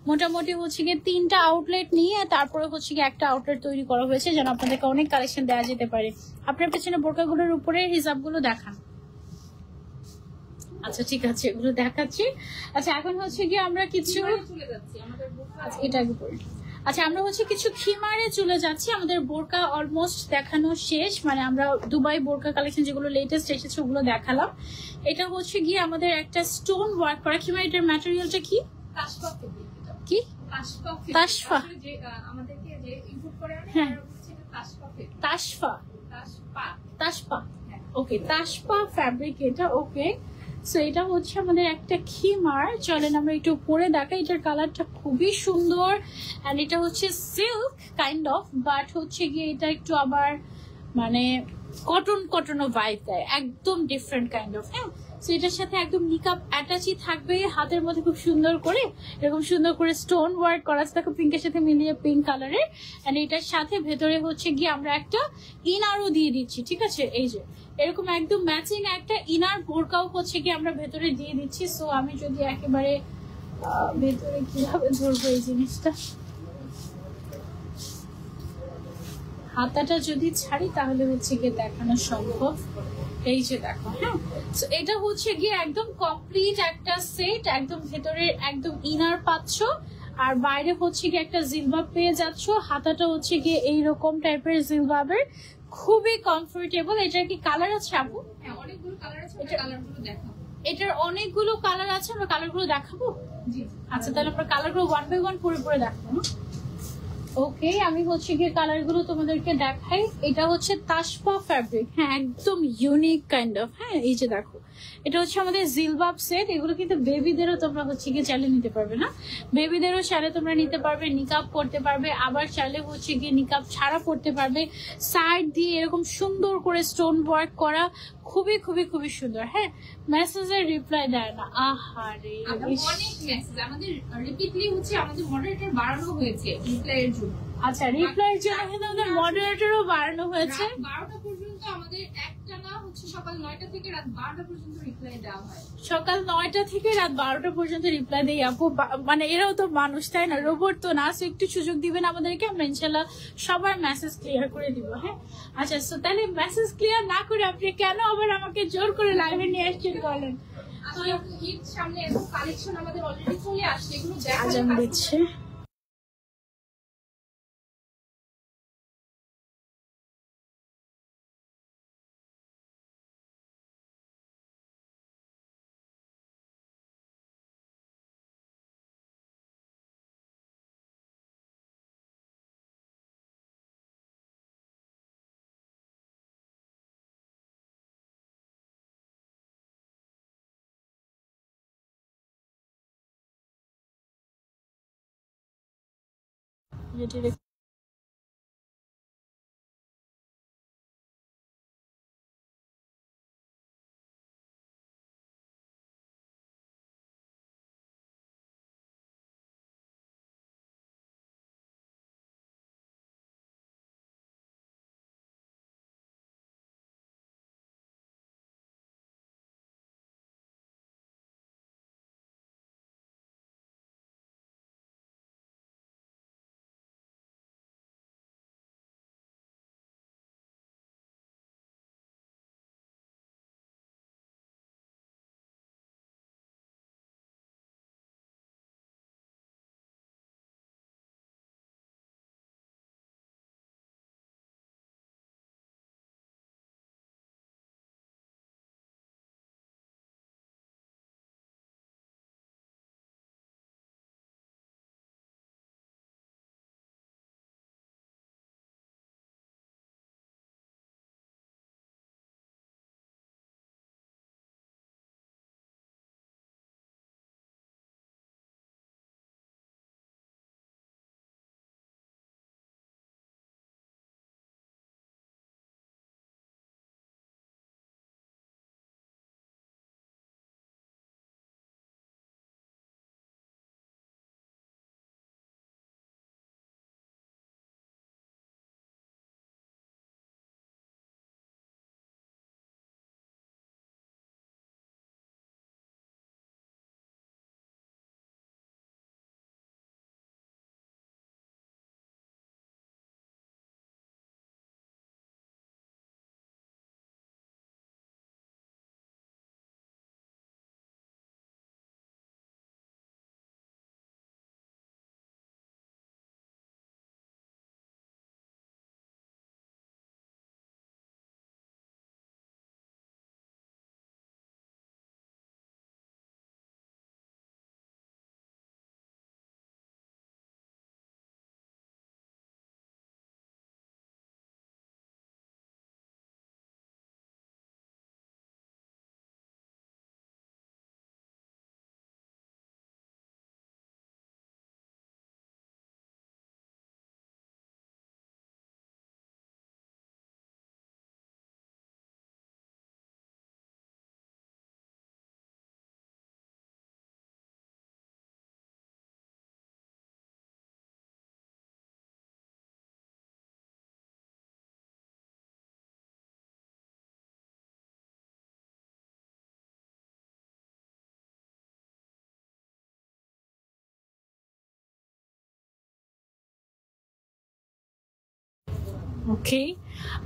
মোটামুটি হচ্ছে গিয়ে 3টা আউটলেট নিয়ে তারপরে হচ্ছে গিয়ে একটা আউটলেট তৈরি করা হয়েছে যেন আপনাদেরকে অনেক কালেকশন দেওয়া যেতে পারে। আপনার পেছনে বোরকাগুলোর উপরে হিজাবগুলো দেখান। আচ্ছা ঠিক আছে, এগুলো দেখাচ্ছি। আচ্ছা এখন হচ্ছে গিয়ে আমরা কিছু চলে যাচ্ছি আমাদের বোরখা। আচ্ছা এটা আগে পড়ি। আচ্ছা আমরা হচ্ছে কিছু খিমারে চলে যাচ্ছি, আমাদের বোরকা অলমোস্ট দেখানো শেষ, মানে আমরা দুবাই বোরকা কালেকশন যেগুলো লেটেস্ট এসেছে ওগুলো দেখালাম। এটা হচ্ছে গিয়ে আমাদের একটা স্টোন ওয়ার্ক করা খিমার। এটার ম্যাটেরিয়ালটা কি? তাশফা ফেব্রিক। কি? তাশফা ফেব্রিক। তাশফা? যে আমাদেরকে যে ইম্পোর্ট করে আনে হ্যাঁ। ওরা হচ্ছে এটা তাশফা ফেব্রিক। তাশফা? তাশফা। তাশফা, ওকে, তাশফা ফ্যাব্রিক এটা, ওকে। সো এটা হচ্ছে আমাদের একটা খিমার, চলেন আমরা একটু পরে দেখাই। এটার কালারটা খুবই সুন্দর, এন্ড এটা হচ্ছে সিল্ক কাইন্ড অফ, বাট হচ্ছে গিয়ে এটা একটু আবার মানে কটন কটনও ভাইব দেয়, একদম ডিফারেন্ট কাইন্ড অফ। হ্যাঁ, সো এটার সাথে একদম নিকাপ অ্যাটাচই থাকবে, হাতের মধ্যে খুব সুন্দর করে এরকম সুন্দর করে স্টোন ওয়ার্ক করা আছে, দেখো পিঙ্কের সাথে মিলিয়ে পিঙ্ক কালারের। এন্ড এটার সাথে ভেতরে হচ্ছে গিয়ে আমরা একটা ইনারও দিয়ে দিচ্ছি, ঠিক আছে, এই যে এরকম একদম ম্যাচিং একটা ইনার বোরকাও হচ্ছে গিয়ে আমরা ভেতরে দিয়ে দিচ্ছি। সো আমি যদি একেবারে ভেতরে কিভাবে ধরবো এই জিনিসটা, হাতাটা যদি ছাড়ি তাহলে হচ্ছে গিয়ে দেখানো সম্ভব। এই যে দেখো, হ্যাঁ, তো এটা হচ্ছে গিয়ে একদম কমপ্লিট একটা সেট, একদম ভেতরের একদম ইনার পাচ্ছ, আর বাইরে হচ্ছে গিয়ে একটা জিলবাব পেয়ে যাচ্ছ। হাতাটা হচ্ছে গিয়ে এইরকম টাইপের জিলবাবের, খুবই কমফোর্টেবল। এটার কি কালার আছে আপু? হ্যাঁ, অনেকগুলো কালার আছে, এটা কালারগুলো দেখাবো। এটার অনেকগুলো কালার আছে, আমরা কালারগুলো দেখাবো। জি। আচ্ছা তাহলে আমরা কালারগুলো 1 বাই 1 পরে দেখাবো। ওকে, আমি হচ্ছে গিয়ে কালার গুলো তোমাদেরকে দেখাই। এটা হচ্ছে তাশফা ফ্যাব্রিক, হ্যাঁ একদম ইউনিক কাইন্ড অফ। হ্যাঁ এই যে দেখো, এটা হচ্ছে আমাদের জিলবাব সেট। এগুলো কিন্তু বেবিদেরও তোমরা হচ্ছে গিয়ে চাইলে নিতে পারবে, না বেবিদেরও চাইলে তোমরা নিতে পারবে, নিকাপ করতে পারবে, আবার চাইলে হচ্ছে গিয়ে নিকাপ ছাড়া করতে পারবে। সাইড দিয়ে এরকম সুন্দর করে স্টোন ওয়ার্ক করা, খুবই খুবই খুবই সুন্দর। হ্যাঁ, মেসেজের রিপ্লাই দেয় না, আহারে অনেক মেসেজ আমাদের রিপিটলি হচ্ছে আমাদের মডারেটর বাড়ানো হয়েছে রিপ্লাই এর জন্য। আচ্ছা, রিপ্লাইয়ের জন্য কিন্তু আমাদের মডারেটরও বাড়ানো হয়েছে। 12টা পর্যন্ত আমাদের একটানা হচ্ছে সকাল 9টা থেকে রাত 12টা পর্যন্ত রিপ্লাই দেওয়া হয়। সকাল 9টা থেকে রাত 12টা পর্যন্ত রিপ্লাই দেই আপু, মানে এরাও তো মানুষ তাই না, রোবট তো না। একটু সুযোগ দিবেন আমাদেরকে, আমরা ইনশাল্লাহ সবার মেসেজ ক্লিয়ার করে দিব। হ্যাঁ আচ্ছা, সো তাহলে মেসেজ ক্লিয়ার না করে আপনি কেন আবার আমাকে জোর করে লাইভে নিয়ে আসছেন বলেন? আসলে ঈদ সামনে এত কালেকশন আমাদের অলরেডি চলে আসছে, এগুলো দেখালে আজান দিচ্ছে। যেটি ওকে,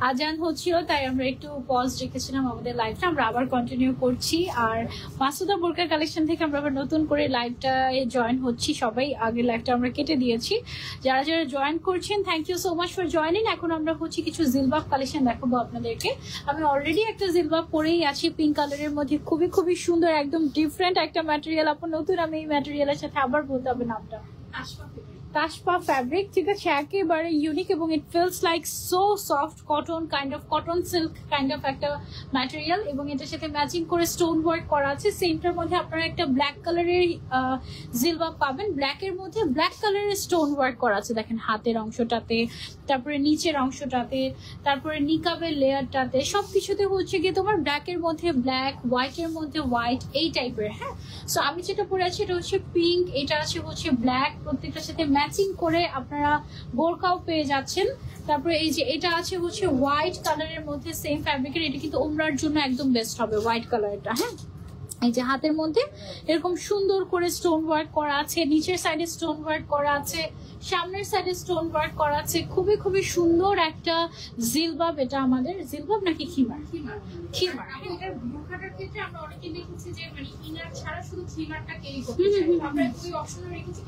আজান হচ্ছিল তাই আমরা একটু পজ রেখেছিলাম আমাদের লাইভটা, আমরা আবার কন্টিনিউ করছি। আর মাসুদা বোরকা কালেকশন থেকে আমরা আবার নতুন করে লাইভটা জয়েন হচ্ছি সবাই, আগের লাইভটা আমরা কেটে দিয়েছি। যারা যারা জয়েন করছেন thank you so much for joining. এখন আমরা হচ্ছে কিছু জিলবাব কালেকশন দেখাবো আপনাদেরকে। আমি অলরেডি একটা জিলবাব পরেই আছি পিঙ্ক কালারের মধ্যে, খুবই খুবই সুন্দর, একদম ডিফারেন্ট একটা ম্যাটেরিয়াল। আপনার নতুন, আমি এই ম্যাটেরিয়ালের সাথে আবার বলতে হবে নামটা, তাশপা ফ্যাব্রিক, ঠিক আছে, একেবারে ইউনিক এবং it feels like so soft cotton, kind of cotton silk kind of একটা ম্যাটেরিয়াল, এবং এটার সাথে ম্যাচিং করে স্টোন ওয়ার্ক করা আছে। সেমটার মধ্যে আপনারা একটা ব্ল্যাক কালারের জিলবাব পাবেন, ব্ল্যাক এর মধ্যে ব্ল্যাক কালারের স্টোন ওয়ার্ক করা আছে, দেখেন হাতের অংশটাতে, তারপরে নিচের অংশটাতে, তারপরে নিকাবের লেয়ারটাতে, সবকিছুতে হচ্ছে গিয়ে তোমার ব্ল্যাক এর মধ্যে ব্ল্যাক, হোয়াইট এর মধ্যে হোয়াইট, এই টাইপের। হ্যাঁ, সো আমি যেটা পরে আছি এটা হচ্ছে পিঙ্ক, এটা আছে হচ্ছে ব্ল্যাক, প্রত্যেকটার সাথে ম্যাচিং করে আপনারা বোরকাও পেয়ে যাচ্ছেন। তারপরে এই যে এটা আছে হচ্ছে হোয়াইট কালারের মধ্যে সেম ফ্যাব্রিকের, এটা কিন্তু ওমরার জন্য একদম বেস্ট হবে হোয়াইট কালারটা। হ্যাঁ, এই যে হাতের মধ্যে এরকম সুন্দর করে স্টোন ওয়ার্ক করা আছে, নিচের সাইডে স্টোন ওয়ার্ক করা আছে, সামনের সাইডে স্টোন ওয়ার্ক করা আছে, খুবই খুবই সুন্দর একটা জিলবাব। এটা আমাদের জিলবাব নাকি খিমার? খিমার। এটার বোরকাটার ক্ষেত্রে আমরা অনেকে দেখেছি যে মানে ইনার ছাড়া শুধু খিমারটা ক্যারি করতে চাই, আমরা ওই অপশনও রেখেছি।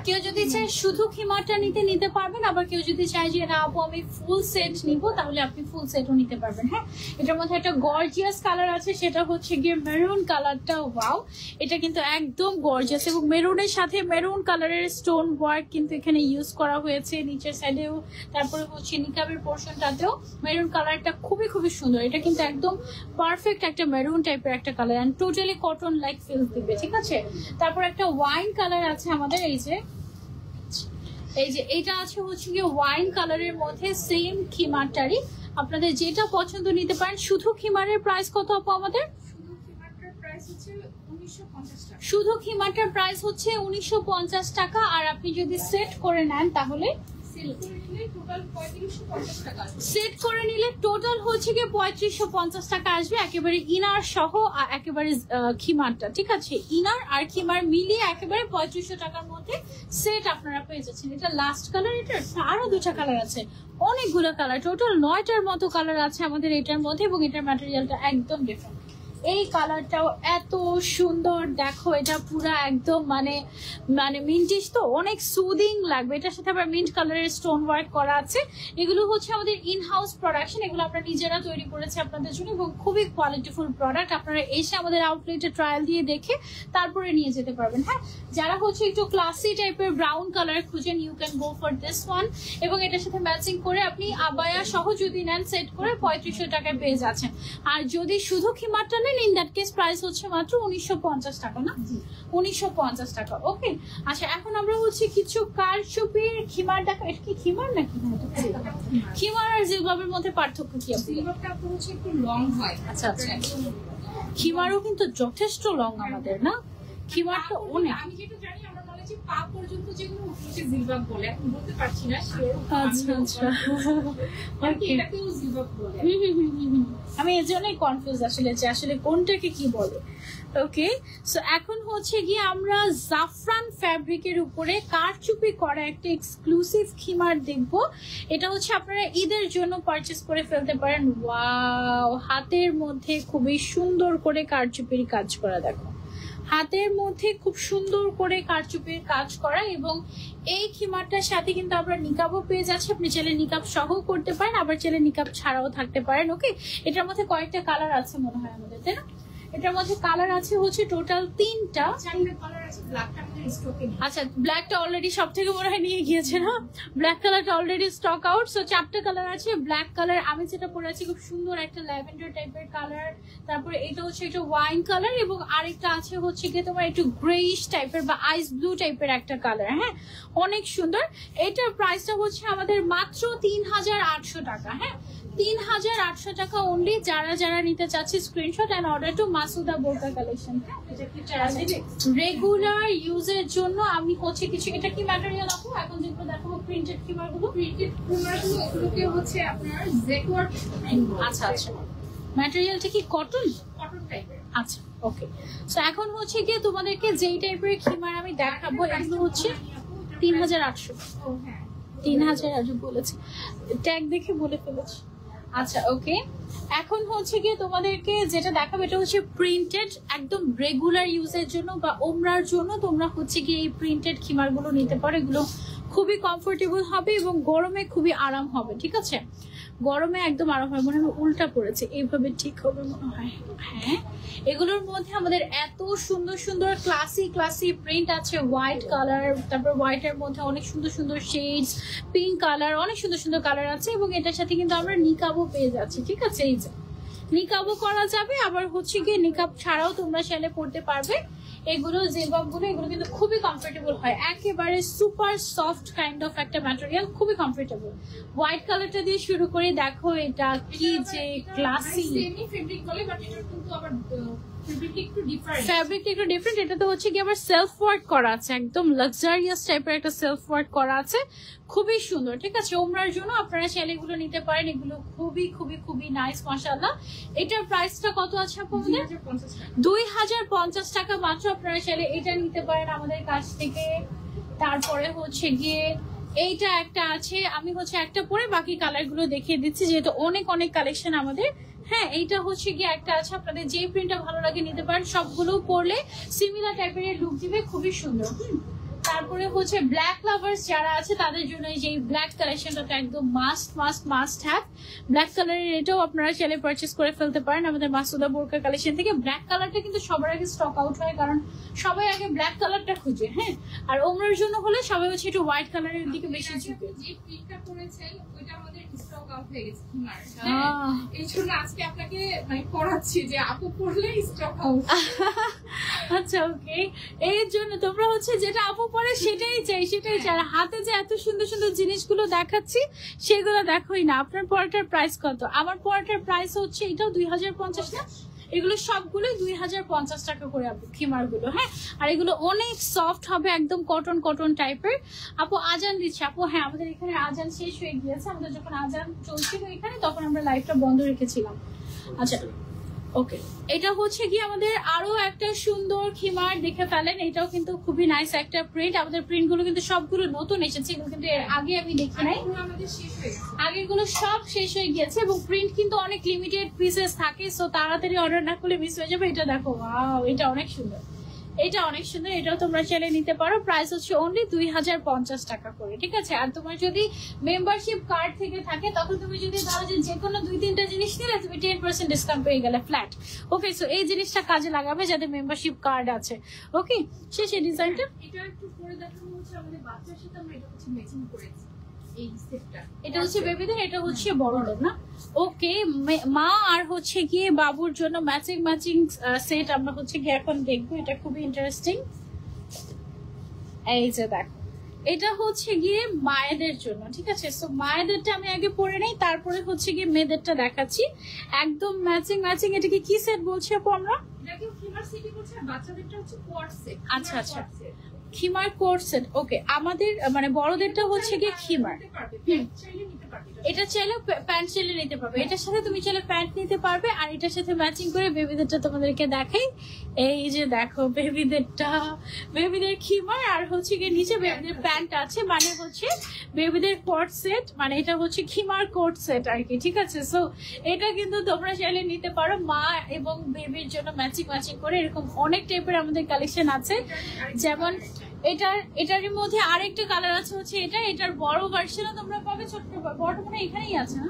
কেউ যদি চায় শুধু খিমারটা নিতে পারবেন, আবার কেউ যদি চায় যে না আপু আমি ফুল সেট নিব, তাহলে আপনি ফুল সেটও নিতে পারবেন। হ্যাঁ, এটার মধ্যে একটা গর্জিয়াস কালার আছে, সেটা হচ্ছে গিয়ে মেরুন কালারটা। ওয়াও, এটা কিন্তু একদম গর্জিয়াস, এবং মেরুনের সাথে মেরুন কালারের স্টোন ওয়ার্ক কিন্তু এখানে ইউজ করা হয়েছে নিচের সাইডেও, তারপরে হচ্ছে নিকাবের পোর্শনটাতেও মেরুন কালারটা খুবই খুবই সুন্দর। এটা কিন্তু একদম পারফেক্ট একটা মেরুন টাইপের একটা colour, and totally cotton like feel দিবে, ঠিক আছে। তারপর একটা ওয়াইন কালার আছে আমাদের, এই যে এটা আছে হচ্ছে গিয়ে ওয়াইন কালারের মধ্যে সেম খিমারটারই, আপনাদের যেটা পছন্দ নিতে পারেন। শুধু খিমারের প্রাইস কত আপু আমাদের? শুধু খিমারটার প্রাইস হচ্ছে 1950 টাকা, আর আপনি যদি সেট করে নেন তাহলে সেট করে নিলে টোটাল হচ্ছে গিয়ে 3550 টাকা আসবে, একেবারে ইনার সহ একেবারে খিমারটা, ঠিক আছে। ইনার আর খিমার মিলিয়ে একেবারে 3500 টাকার মধ্যে সেট আপনারা পেয়ে যাচ্ছেন। এটা লাস্ট কালার, এটার আরো 2টা কালার আছে, অনেকগুলো কালার, টোটাল 9টার মতো কালার আছে আমাদের এটার মধ্যে, এবং এটার ম্যাটেরিয়ালটা একদম ডিফারেন্ট। এই কালারটাও এত সুন্দর, দেখো এটা পুরা একদম মানে মিন্টিশ, তো অনেক সুদিং লাগবে। এটার সাথে আবার মিন্ট কালারের স্টোন ওয়ার্ক করা আছে। এগুলো হচ্ছে আমাদের ইন হাউস প্রোডাকশন, এগুলো আমরা নিজেরা তৈরি করেছি আপনাদের জন্য, এবং খুবই কোয়ালিটিফুল প্রোডাক্ট। আপনারা এসে আমাদের আউটলেটে ট্রায়াল দিয়ে দেখে তারপরে নিয়ে যেতে পারবেন। হ্যাঁ, যারা হচ্ছে একটু ক্লাসি টাইপের ব্রাউন কালার খুঁজেন, you can go for this one, এবং এটার সাথে ম্যাচিং করে আপনি আবায়া সহ যদি নেন সেট করে 3500 টাকায় পেয়ে যাচ্ছেন। আর যদি শুধু খিমারটা নেন, ইন দ্যাট কেস প্রাইস হচ্ছে মাত্র 1950 টাকা, না 1950 টাকা। ওকে, আচ্ছা এখন আমরা হচ্ছে কিছু কারচুপির খিমার দেখা। এটা কি খিমার নাকি? খিমার আর জিলবাবের মধ্যে পার্থক্য কি? জিলবাবটা হচ্ছে একটু লং হয়। আচ্ছা আচ্ছা, খিমারও কিন্তু যথেষ্ট লং আমাদের, না খিমারটা অনেক। আমি যেটা জানি আমরা বলেছি পা পর্যন্ত যেগুলো হচ্ছে জিলবাব বলে, এখন বলতে পারছি না। আচ্ছা আচ্ছা, এটাকেও জিলবাব বলে। আমি এর জন্যই কনফিউজ আসলে যে আসলে কোনটাকে কি বলে। ওকে, সো এখন হচ্ছে গিয়ে আমরা জাফরান ফ্যাব্রিকের উপরে কারচুপি করা একটা এক্সক্লুসিভ খিমার দেখবো। এটা হচ্ছে আপনারা ঈদের জন্য পারচেস করে ফেলতে পারেন। ওয়াও, হাতের মধ্যে খুবই সুন্দর করে কারচুপির কাজ করা, দেখো হাতের মধ্যে খুব সুন্দর করে কারচুপির কাজ করা, এবং এই খিমারটার সাথে কিন্তু আমরা নিকাবও পেয়ে যাচ্ছি। আপনি চাইলে নিকাব সহ করতে পারেন, আবার চাইলে নিকাব ছাড়াও থাকতে পারেন। ওকে, এটার মধ্যে কয়েকটা কালার আছে মনে হয় আমাদের, তাই না? এটার মধ্যে কালার আছে হচ্ছে টোটাল 3টা। আচ্ছা, ব্ল্যাকটা অলরেডি সব থেকে মনে হয় নিয়ে গিয়েছে, না ব্ল্যাক কালারটা অলরেডি স্টক আউট। সো 4টা কালার আছে। ব্ল্যাক কালার আমি যেটা পরে আছি খুব সুন্দর একটা ল্যাভেন্ডার টাইপের কালার, তারপরে এটা হচ্ছে একটা ওয়াইন কালার, এবং আরেকটা আছে হচ্ছে গিয়ে তোমার একটু গ্রেইশ টাইপের বা আইস ব্লু টাইপের একটা কালার। হ্যাঁ, অনেক সুন্দর। এটার প্রাইসটা হচ্ছে আমাদের মাত্র 3800 টাকা। হ্যাঁ, 3800 টাকা অনলি। যারা যারা নিতে চাচ্ছে screenshot and order to Masuda Borka collection. Regular ইউজের জন্য আমি হচ্ছে কিছু, এটা কি ম্যাটেরিয়াল আপু? এখন যেগুলো দেখো প্রিন্টেড খিমারগুলো, এগুলোকে হচ্ছে আপনার জেকওয়ার্ড। আচ্ছা আচ্ছা, ম্যাটেরিয়ালটা কি কটন? কটন টাইপের। আচ্ছা, ওকে। সো এখন হচ্ছে গিয়ে তোমাদেরকে যেই টাইপের খিমার আমি দেখাবো, এগুলো হচ্ছে 3800। ও হ্যাঁ, 3000 আজ বলেছি, ট্যাগ দেখে বলে ফেলেছি। আচ্ছা ওকে, এখন হচ্ছে গিয়ে তোমাদেরকে যেটা দেখাবো এটা হচ্ছে প্রিন্টেড, একদম রেগুলার ইউজের জন্য বা ওমরার জন্য তোমরা হচ্ছে গিয়ে এই প্রিন্টেড খিমারগুলো নিতে পারো। এগুলো খুবই কমফোর্টেবল হবে এবং গরমে খুবই আরাম হবে, ঠিক আছে? গরমে একদম আরাম হয়। মনে হয় উল্টা পড়েছে, এইভাবে ঠিক হবে মনে হয়। হ্যাঁ, এগুলোর মধ্যে আমাদের এত সুন্দর সুন্দর ক্লাসি ক্লাসি প্রিন্ট আছে, হোয়াইট কালার, তারপর হোয়াইটের মধ্যে অনেক সুন্দর সুন্দর শেডস, পিঙ্ক কালার, অনেক সুন্দর সুন্দর কালার আছে। এবং এটার সাথে কিন্তু আমরা নিকাবও পেয়ে যাচ্ছি, ঠিক আছে? এই যে নিকাবও করা যাবে, আবার হচ্ছে গিয়ে নিকাব ছাড়াও তোমরা সেলে পড়তে পারবে। এগুলো জিলবাবগুলো এগুলো কিন্তু খুবই কমফোর্টেবল হয়, একেবারে সুপার সফট কাইন্ড অফ একটা ম্যাটেরিয়াল, খুবই কমফোর্টেবল। হোয়াইট কালারটা দিয়ে শুরু করে দেখো এটা কি যে ক্লাসি। সেমি ফেব্রিক বলে, বাট এটা কিন্তু আবার ফেব্রিকটা একটু ডিফারেন্ট। ফেব্রিকটা একটু ডিফারেন্ট। এটা তো হচ্ছে কি আবার সেলফ ওয়ার্ক করা আছে, একদম লাক্সারিয়াস টাইপের একটা সেলফ ওয়ার্ক করা আছে, খুবই সুন্দর, ঠিক আছে? ওমরার জন্য আপনারা সেলেগুলো নিতে পারেন, এগুলো খুবই খুবই খুবই নাইস মাশাআল্লাহ। এটার প্রাইসটা কত আছে আপনাদের? 2050 টাকা মাত্র। আপনারা সেলে এটা নিতে পারেন আমাদের কাছ থেকে। তারপরে হচ্ছে গিয়ে এইটা একটা আছে, আমি হচ্ছে একটা পরে বাকি কালার গুলো দেখিয়ে দিচ্ছি যেহেতু অনেক অনেক কালেকশন আমাদের। হ্যাঁ, এইটা হচ্ছে গিয়ে একটা আছে, আপনাদের যে প্রিন্টটা ভালো লাগে নিতে পারেন, সবগুলো পরলে সিমিলার টাইপের লুক দিবে, খুবই সুন্দর। তারপরে হচ্ছে ব্ল্যাক লাভার্স যারা আছে তাদের জন্য এই যে ব্ল্যাক কালেকশনটা তো একদম must must must have. Black কালারের এটাও আপনারা চাইলে পারচেস করে ফেলতে পারেন আমাদের মাসুদা বোরকা কালেকশন থেকে। ব্ল্যাক কালারটা কিন্তু সবার আগে স্টক আউট হয়, কারণ সবাই আগে ব্ল্যাক কালারটা খুঁজে। হ্যাঁ, আর ওমরার জন্য হলে সবাই হচ্ছে একটু হোয়াইট কালারের দিকে বেশি ঝুঁকে। যে প্রিন্টটা করেছেন ওইটা আমাদের স্টক আউট হয়ে গেছে হিমার, এই জন্য আজকে আপনাকে মানে পড়াচ্ছি যে আপু পড়লে স্টক আউট। আচ্ছা ওকে, এর জন্য তোমরা হচ্ছে যেটা আপু পরে সেটাই চাই, সেটাই চাই। হাতে যে এত সুন্দর সুন্দর জিনিসগুলো দেখাচ্ছি সেগুলো দেখোই না। আপনার পরাটার প্রাইস কত? আমার পরাটার প্রাইস হচ্ছে এটাও 2050 না, এগুলো সবগুলোই 2050 টাকা করে আপু খিমার গুলো। হ্যাঁ, আর এগুলো অনেক সফট হবে, একদম কটন কটন টাইপের। আপু আজান দিচ্ছে আপু। হ্যাঁ, আমাদের এখানে আজান শেষ হয়ে গিয়েছে, আমাদের যখন আজান চলছিল এখানে তখন আমরা লাইভটা বন্ধ রেখেছিলাম। আচ্ছা ওকে, এটা হচ্ছে কি আমাদের আরো একটা সুন্দর খিমার, দেখে ফেলেন। এটাও কিন্তু খুবই নাইস একটা প্রিন্ট। আমাদের প্রিন্ট গুলো কিন্তু সবগুলো নতুন এসেছে, এগুলো কিন্তু এর আগে আমি দেখি নাই, আগের গুলো সব শেষ হয়ে গিয়েছে। এবং প্রিন্ট কিন্তু অনেক লিমিটেড পিসেস থাকে, সো তাড়াতাড়ি অর্ডার না করলে মিস হয়ে যাবে। এটা দেখো, ওয়াও, এটা অনেক সুন্দর, এটা অনেক সুন্দর। এটাও তোমরা চাইলে নিতে পারো। প্রাইস হচ্ছে অনলি 2050 টাকা করে, ঠিক আছে? আর তোমার যদি মেম্বারশিপ কার্ড থেকে থাকে তখন তুমি যদি ধরো যে কোনো 2-3টা জিনিস নিলে তুমি 10% ডিসকাউন্ট পেয়ে গেলে ফ্ল্যাট। ওকে, সো এই জিনিসটা কাজে লাগাবে যাদের মেম্বারশিপ কার্ড আছে। ওকে, শেষে ডিজাইনটা এটা একটু করে দেখানো হচ্ছে আমাদের বাচ্চার সাথে আমরা এটা হচ্ছে ম্যাচিং করেছি। এই সেটটা এটা হচ্ছে বেবিদের, এটা হচ্ছে বড়দের না? ওকে, মা আর হচ্ছে গিয়ে বাবুর জন্য ম্যাচিং ম্যাচিং সেট আমরা হচ্ছে গিয়ে এখন দেখবো। এটা খুবই ইন্টারেস্টিং। এই যে দেখো, এটা হচ্ছে গিয়ে মায়েদের জন্য, ঠিক আছে? সো মায়েদেরটা আমি আগে পরে নেই, তারপরে হচ্ছে গিয়ে মেয়েদেরটা দেখাচ্ছি। একদম ম্যাচিং ম্যাচিং। এটাকে কি সেট বলছি আপু আমরা? এটাকে খিমার সেটই বলছে, আর বাচ্চাদেরটা হচ্ছে কোয়াড সেট। আচ্ছা আচ্ছা, খিমার কোট সেট। ওকে, আমাদের মানে বড়দেরটা হচ্ছে গিয়ে খিমার। এটা চাইলে প্যান্ট চাইলে নিতে পারবে, এটার সাথে তুমি চাইলে প্যান্ট নিতে পারবে। আর এটার সাথে ম্যাচিং করে বেবিদেরটা তোমাদেরকে দেখাই। এই যে দেখো বেবিদেরটা, বেবিদের খিমার, আর হচ্ছে গিয়ে নিচে বেবিদের প্যান্ট আছে, মানে হচ্ছে বেবিদের কোট সেট, মানে এটা হচ্ছে খিমার কোট সেট আর কি, ঠিক আছে? সো এটা কিন্তু তোমরা চাইলে নিতে পারো মা এবং বেবির জন্য ম্যাচিং ম্যাচিং করে। এরকম অনেক টাইপের আমাদের কালেকশন আছে, যেমন এটার মধ্যে আরেকটা কালার আছে হচ্ছে এটার বড় ভার্সনও তোমরা পাবে, ছোট বড় মানে এখানেই আছে না?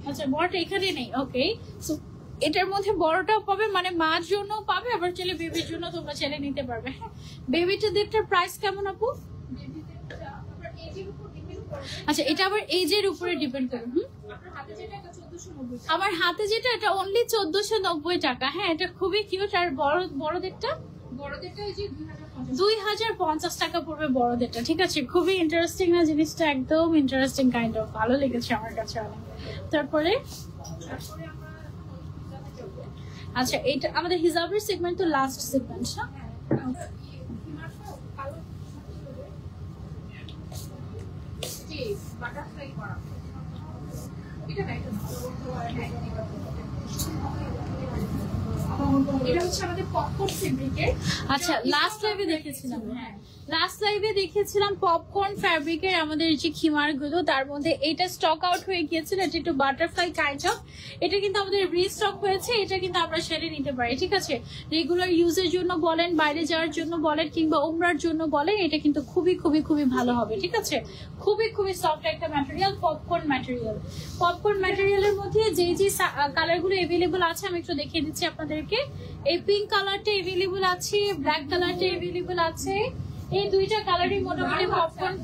আচ্ছা, বড়টা এখানে নেই। ওকে, সো এটার মধ্যে বড়টাও পাবে, মানে মার জন্য পাবে, আবার চাইলে বেবির জন্য তোমরা চাইলে নিতে পারবে। হ্যাঁ, বেবিটার প্রাইস কেমন আপু? আচ্ছা, এটা আবার এজের উপরে ডিপেন্ড করে। আমার হাতে যেটা এটা অনলি 1490 টাকা। হ্যাঁ, এটা খুবই কিউট। আর বড়দেরটা 2050 টাকা পড়বে বড়দেরটা, ঠিক আছে? খুবই ইন্টারেস্টিং না জিনিসটা? একদম ইন্টারেস্টিং কাইন্ড অফ, ভালো লেগেছে আমার কাছে অনেক। তারপরে আচ্ছা, এটা আমাদের হিজাবের সেগমেন্ট তো লাস্ট সেগমেন্ট না? এটা হচ্ছে আমাদের পপকর্ন ফেব্রিকের। আচ্ছা, লাস্ট লাইভে দেখেছিলাম পপকর্ন ফ্যাব্রিকের আমাদের যে খিমার গুলো, তার মধ্যে এটা স্টক আউট হয়ে গিয়েছিল। এটা একটু বাটারফ্লাই কাইন্ড অফ, এটা কিন্তু আমাদের রিস্টক হয়েছে। এটা কিন্তু আমরা সেরে নিতে পারি, ঠিক আছে। রেগুলার ইউজের জন্য বলেন, বাইরে যাওয়ার জন্য বলেন, কিংবা উমরার জন্য বলেন, এটা কিন্তু খুবই খুবই খুবই ভালো হবে, ঠিক আছে। খুবই খুবই সফট একটা ম্যাটেরিয়াল, পপকর্ন ম্যাটেরিয়াল। পপকর্ন ম্যাটেরিয়ালের মধ্যে যে যে কালারগুলো এভেলেবল আছে আমি একটু দেখিয়ে দিচ্ছি আপনাদেরকে। এই পিঙ্ক কালারটা এভেলেবল আছে, ব্ল্যাক কালারটা এভেলেবল আছে। এই দুইটা কালারই মোটামুটি পপকর্ন।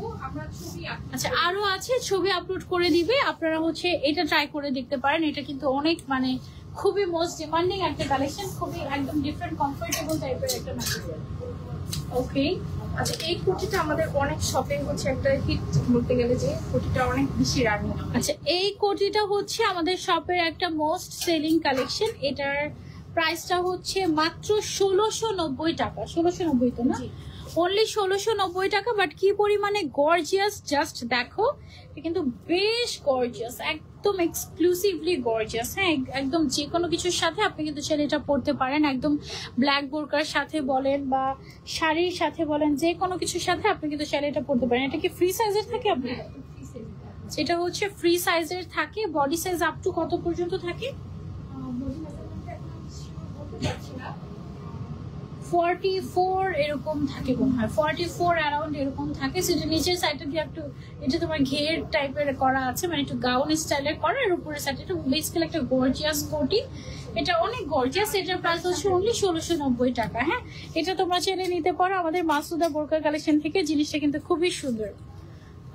আচ্ছা, আরো আছে, ছবি আপলোড করে দিবে, আপনারা হচ্ছে এটা ট্রাই করে দেখতে পারেন। এটা কিন্তু অনেক মানে খুবই মোস্ট ডিমান্ডিং একটা কালেকশন, খুবই একদম ডিফারেন্ট কমফোর্টেবল টাইপের একটা ম্যাটেরিয়াল। ওকে, আচ্ছা, এই কুর্তিটা আমাদের অনেক শপিং হচ্ছে একটা হিট বলতে গেলে, যে কুর্তিটা অনেক বেশি রানিং। আচ্ছা, এই কোটিটা হচ্ছে আমাদের শপের একটা মোস্ট সেলিং কালেকশন। এটার প্রাইসটা হচ্ছে মাত্র 1690 টাকা। 1690 তো না, অনলি 1690 টাকা। বাট কি পরিমানে গর্জিয়াস, জাস্ট দেখো। এটা কিন্তু বেশ গর্জিয়াস, একদম এক্সক্লুসিভলি গর্জিয়াস। হ্যাঁ, একদম যে কোনো কিছুর সাথে আপনি কিন্তু চাইলে এটা পরতে পারেন। একদম ব্ল্যাক বোরকার সাথে বলেন বা শাড়ির সাথে বলেন, যে কোনো কিছুর সাথে আপনি কিন্তু চাইলে এটা পরতে পারেন। এটা কি ফ্রি সাইজের থাকে আপনার? সেটা হচ্ছে ফ্রি সাইজের থাকে। বডি সাইজ আপ টু কত পর্যন্ত থাকে? 44 এরকম থাকে মনে হয়, 44 অ্যারাউন্ড এরকম থাকে। সেটা নিচের সাইডটা দিয়ে একটু, এটা তোমার ঘের টাইপের করা আছে, মানে একটু গাউন স্টাইলের করা। এর উপরের সাইড এটা বেসিক্যালি একটা গর্জিয়াস কোটি। এটা অনেক গর্জিয়াস। এটার প্রাইস হচ্ছে অনলি 1690 টাকা। হ্যাঁ, এটা তোমরা চাইলে নিতে পারো আমাদের মাসুদা বোরকা কালেকশন থেকে। জিনিসটা কিন্তু খুবই সুন্দর।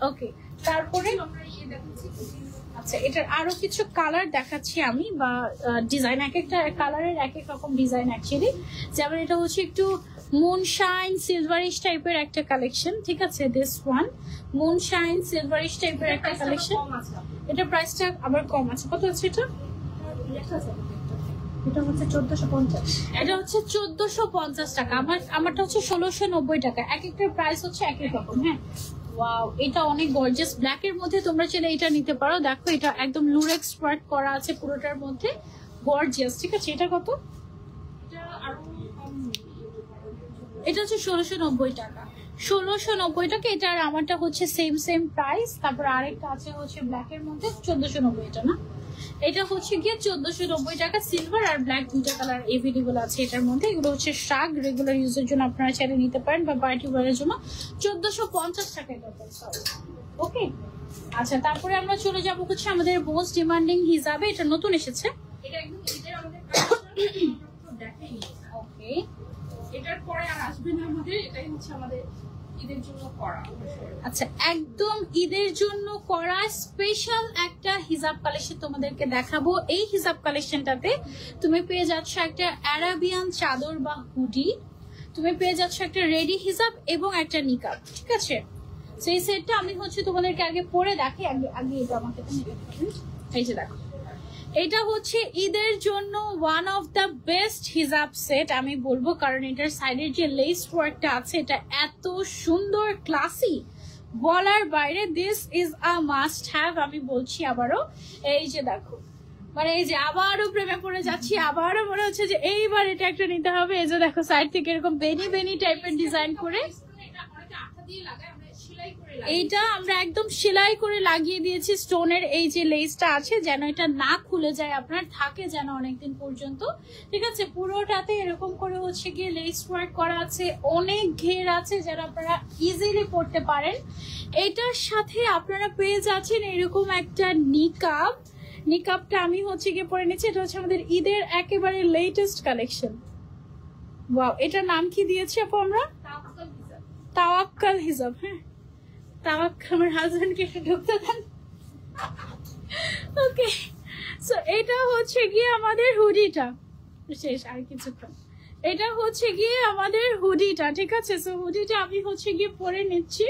ওকে, তারপরে আমরা ইয়ে দেখাচ্ছি। আচ্ছা, এটার আরো কিছু কালার দেখাচ্ছি আমি, বা ডিজাইন। এক একটা কালারের এক এক রকম ডিজাইন অ্যাকচুয়ালি। যেমন এটা হচ্ছে একটু মুনশাইন সিলভারিশ টাইপের একটা কালেকশন, ঠিক আছে। দিস ওয়ান মুনশাইন সিলভারিশ টাইপের একটা কালেকশন। এটার প্রাইসটা আবার কম আছে। কত আছে এটা? এটা হচ্ছে 1450। এটা হচ্ছে 1450 টাকা। আমারটা হচ্ছে 1690 টাকা। এক একটার প্রাইস হচ্ছে এক এক রকম। হ্যাঁ, ওয়াও, এটা অনেক গর্জিয়াস। ব্ল্যাক এর মধ্যে তোমরা চাইলে এটা নিতে পারো। দেখো, এটা একদম লুরেক্স ওয়ার্ক করা আছে পুরোটার মধ্যে, গর্জিয়াস, ঠিক আছে। এটা কত? এটা হচ্ছে 1690 টাকা। 1690 টাকা এটা। আর আমারটা হচ্ছে সেম প্রাইস। তারপর আরেকটা আছে হচ্ছে ব্ল্যাক এর মধ্যে 1490। এটা না, এটা হচ্ছে গিয়ে 1490 টাকা। সিলভার আর ব্ল্যাক দুইটা কালার এভেলেবল আছে এটার মধ্যে। এগুলো হচ্ছে শাক, রেগুলার ইউজের জন্য আপনারা চাইলে নিতে পারেন, বা পার্টি ওয়ারের জন্য 1450 টাকায় পাবেন। ওকে, আচ্ছা, তারপরে আমরা চলে যাব হচ্ছে আমাদের মোস্ট ডিমান্ডিং হিসাবে। এটা নতুন এসেছে। এটা একদম ঈদের আমাদের দেখাই। ওকে, এটার পরে আর আসবে না আমাদের। এটাই হচ্ছে আমাদের ঈদের জন্য করা। আচ্ছা, একদম ঈদের জন্য করা স্পেশাল একটা হিজাব কালেকশন তোমাদেরকে দেখাবো। এই হিজাব কালেকশনটাতে তুমি পেয়ে যাচ্ছ একটা আরাবিয়ান চাদর বা হুডি, তুমি পেয়ে যাচ্ছ একটা রেডি হিজাব এবং একটা নিকাব, ঠিক আছে। সেই সেটটা আমি হচ্ছে তোমাদেরকে আগে পরে দেখি। আগে এটা আমাকে এই যে দেখো, এটা হচ্ছে ঈদের জন্য ওয়ান অফ দ্য বেস্ট হিজাব সেট আমি বলবো, কারণ এটার সাইডের যে লেস ওয়ার্কটা আছে এটা এত সুন্দর, ক্লাসি, বলার বাইরে। This is a must have. আমি বলছি আবারও, এই যে দেখো, মানে এই যে আবারও প্রেমে পড়ে যাচ্ছি। আবারও মনে হচ্ছে যে এইবার এটা একটা নিতে হবে। এই যে দেখো, সাইড থেকে এরকম বেনি টাইপের ডিজাইন করে। এইটা আমরা একদম সেলাই করে লাগিয়ে দিয়েছি। স্টোনের এই যে লেসটা আছে, যেন এটা না খুলে যায়, আপনার থাকে যেন অনেকদিন পর্যন্ত, ঠিক আছে। পুরোটাতে এরকম করে হচ্ছে গিয়ে লেস ওয়ার্ক করা আছে, অনেক ঘের আছে, যেন আপনারা ইজিলি পরতে পারেন। এটার সাথে আপনারা পেয়ে যাচ্ছেন এরকম একটা নিকাব। নিকাবটা আমি হচ্ছে গিয়ে পরে নিচ্ছি। এটা হচ্ছে আমাদের ঈদের একেবারে লেটেস্ট কালেকশন। ওয়াও, এটার নাম কি দিয়েছি আপু আমরা? তাওয়াক্কাল হিজাব। হ্যাঁ, তাওয়াক্কাল। আমার হাজবেন্ডকে একটু ঢুকতে দেন। ওকে, সো এটা হচ্ছে গিয়ে আমাদের হুডিটা। শেষ আর কিছুক্ষণ। এটা হচ্ছে গিয়ে আমাদের হুডিটা, ঠিক আছে। সো হুডিটা আমি হচ্ছে গিয়ে পরে নিচ্ছি।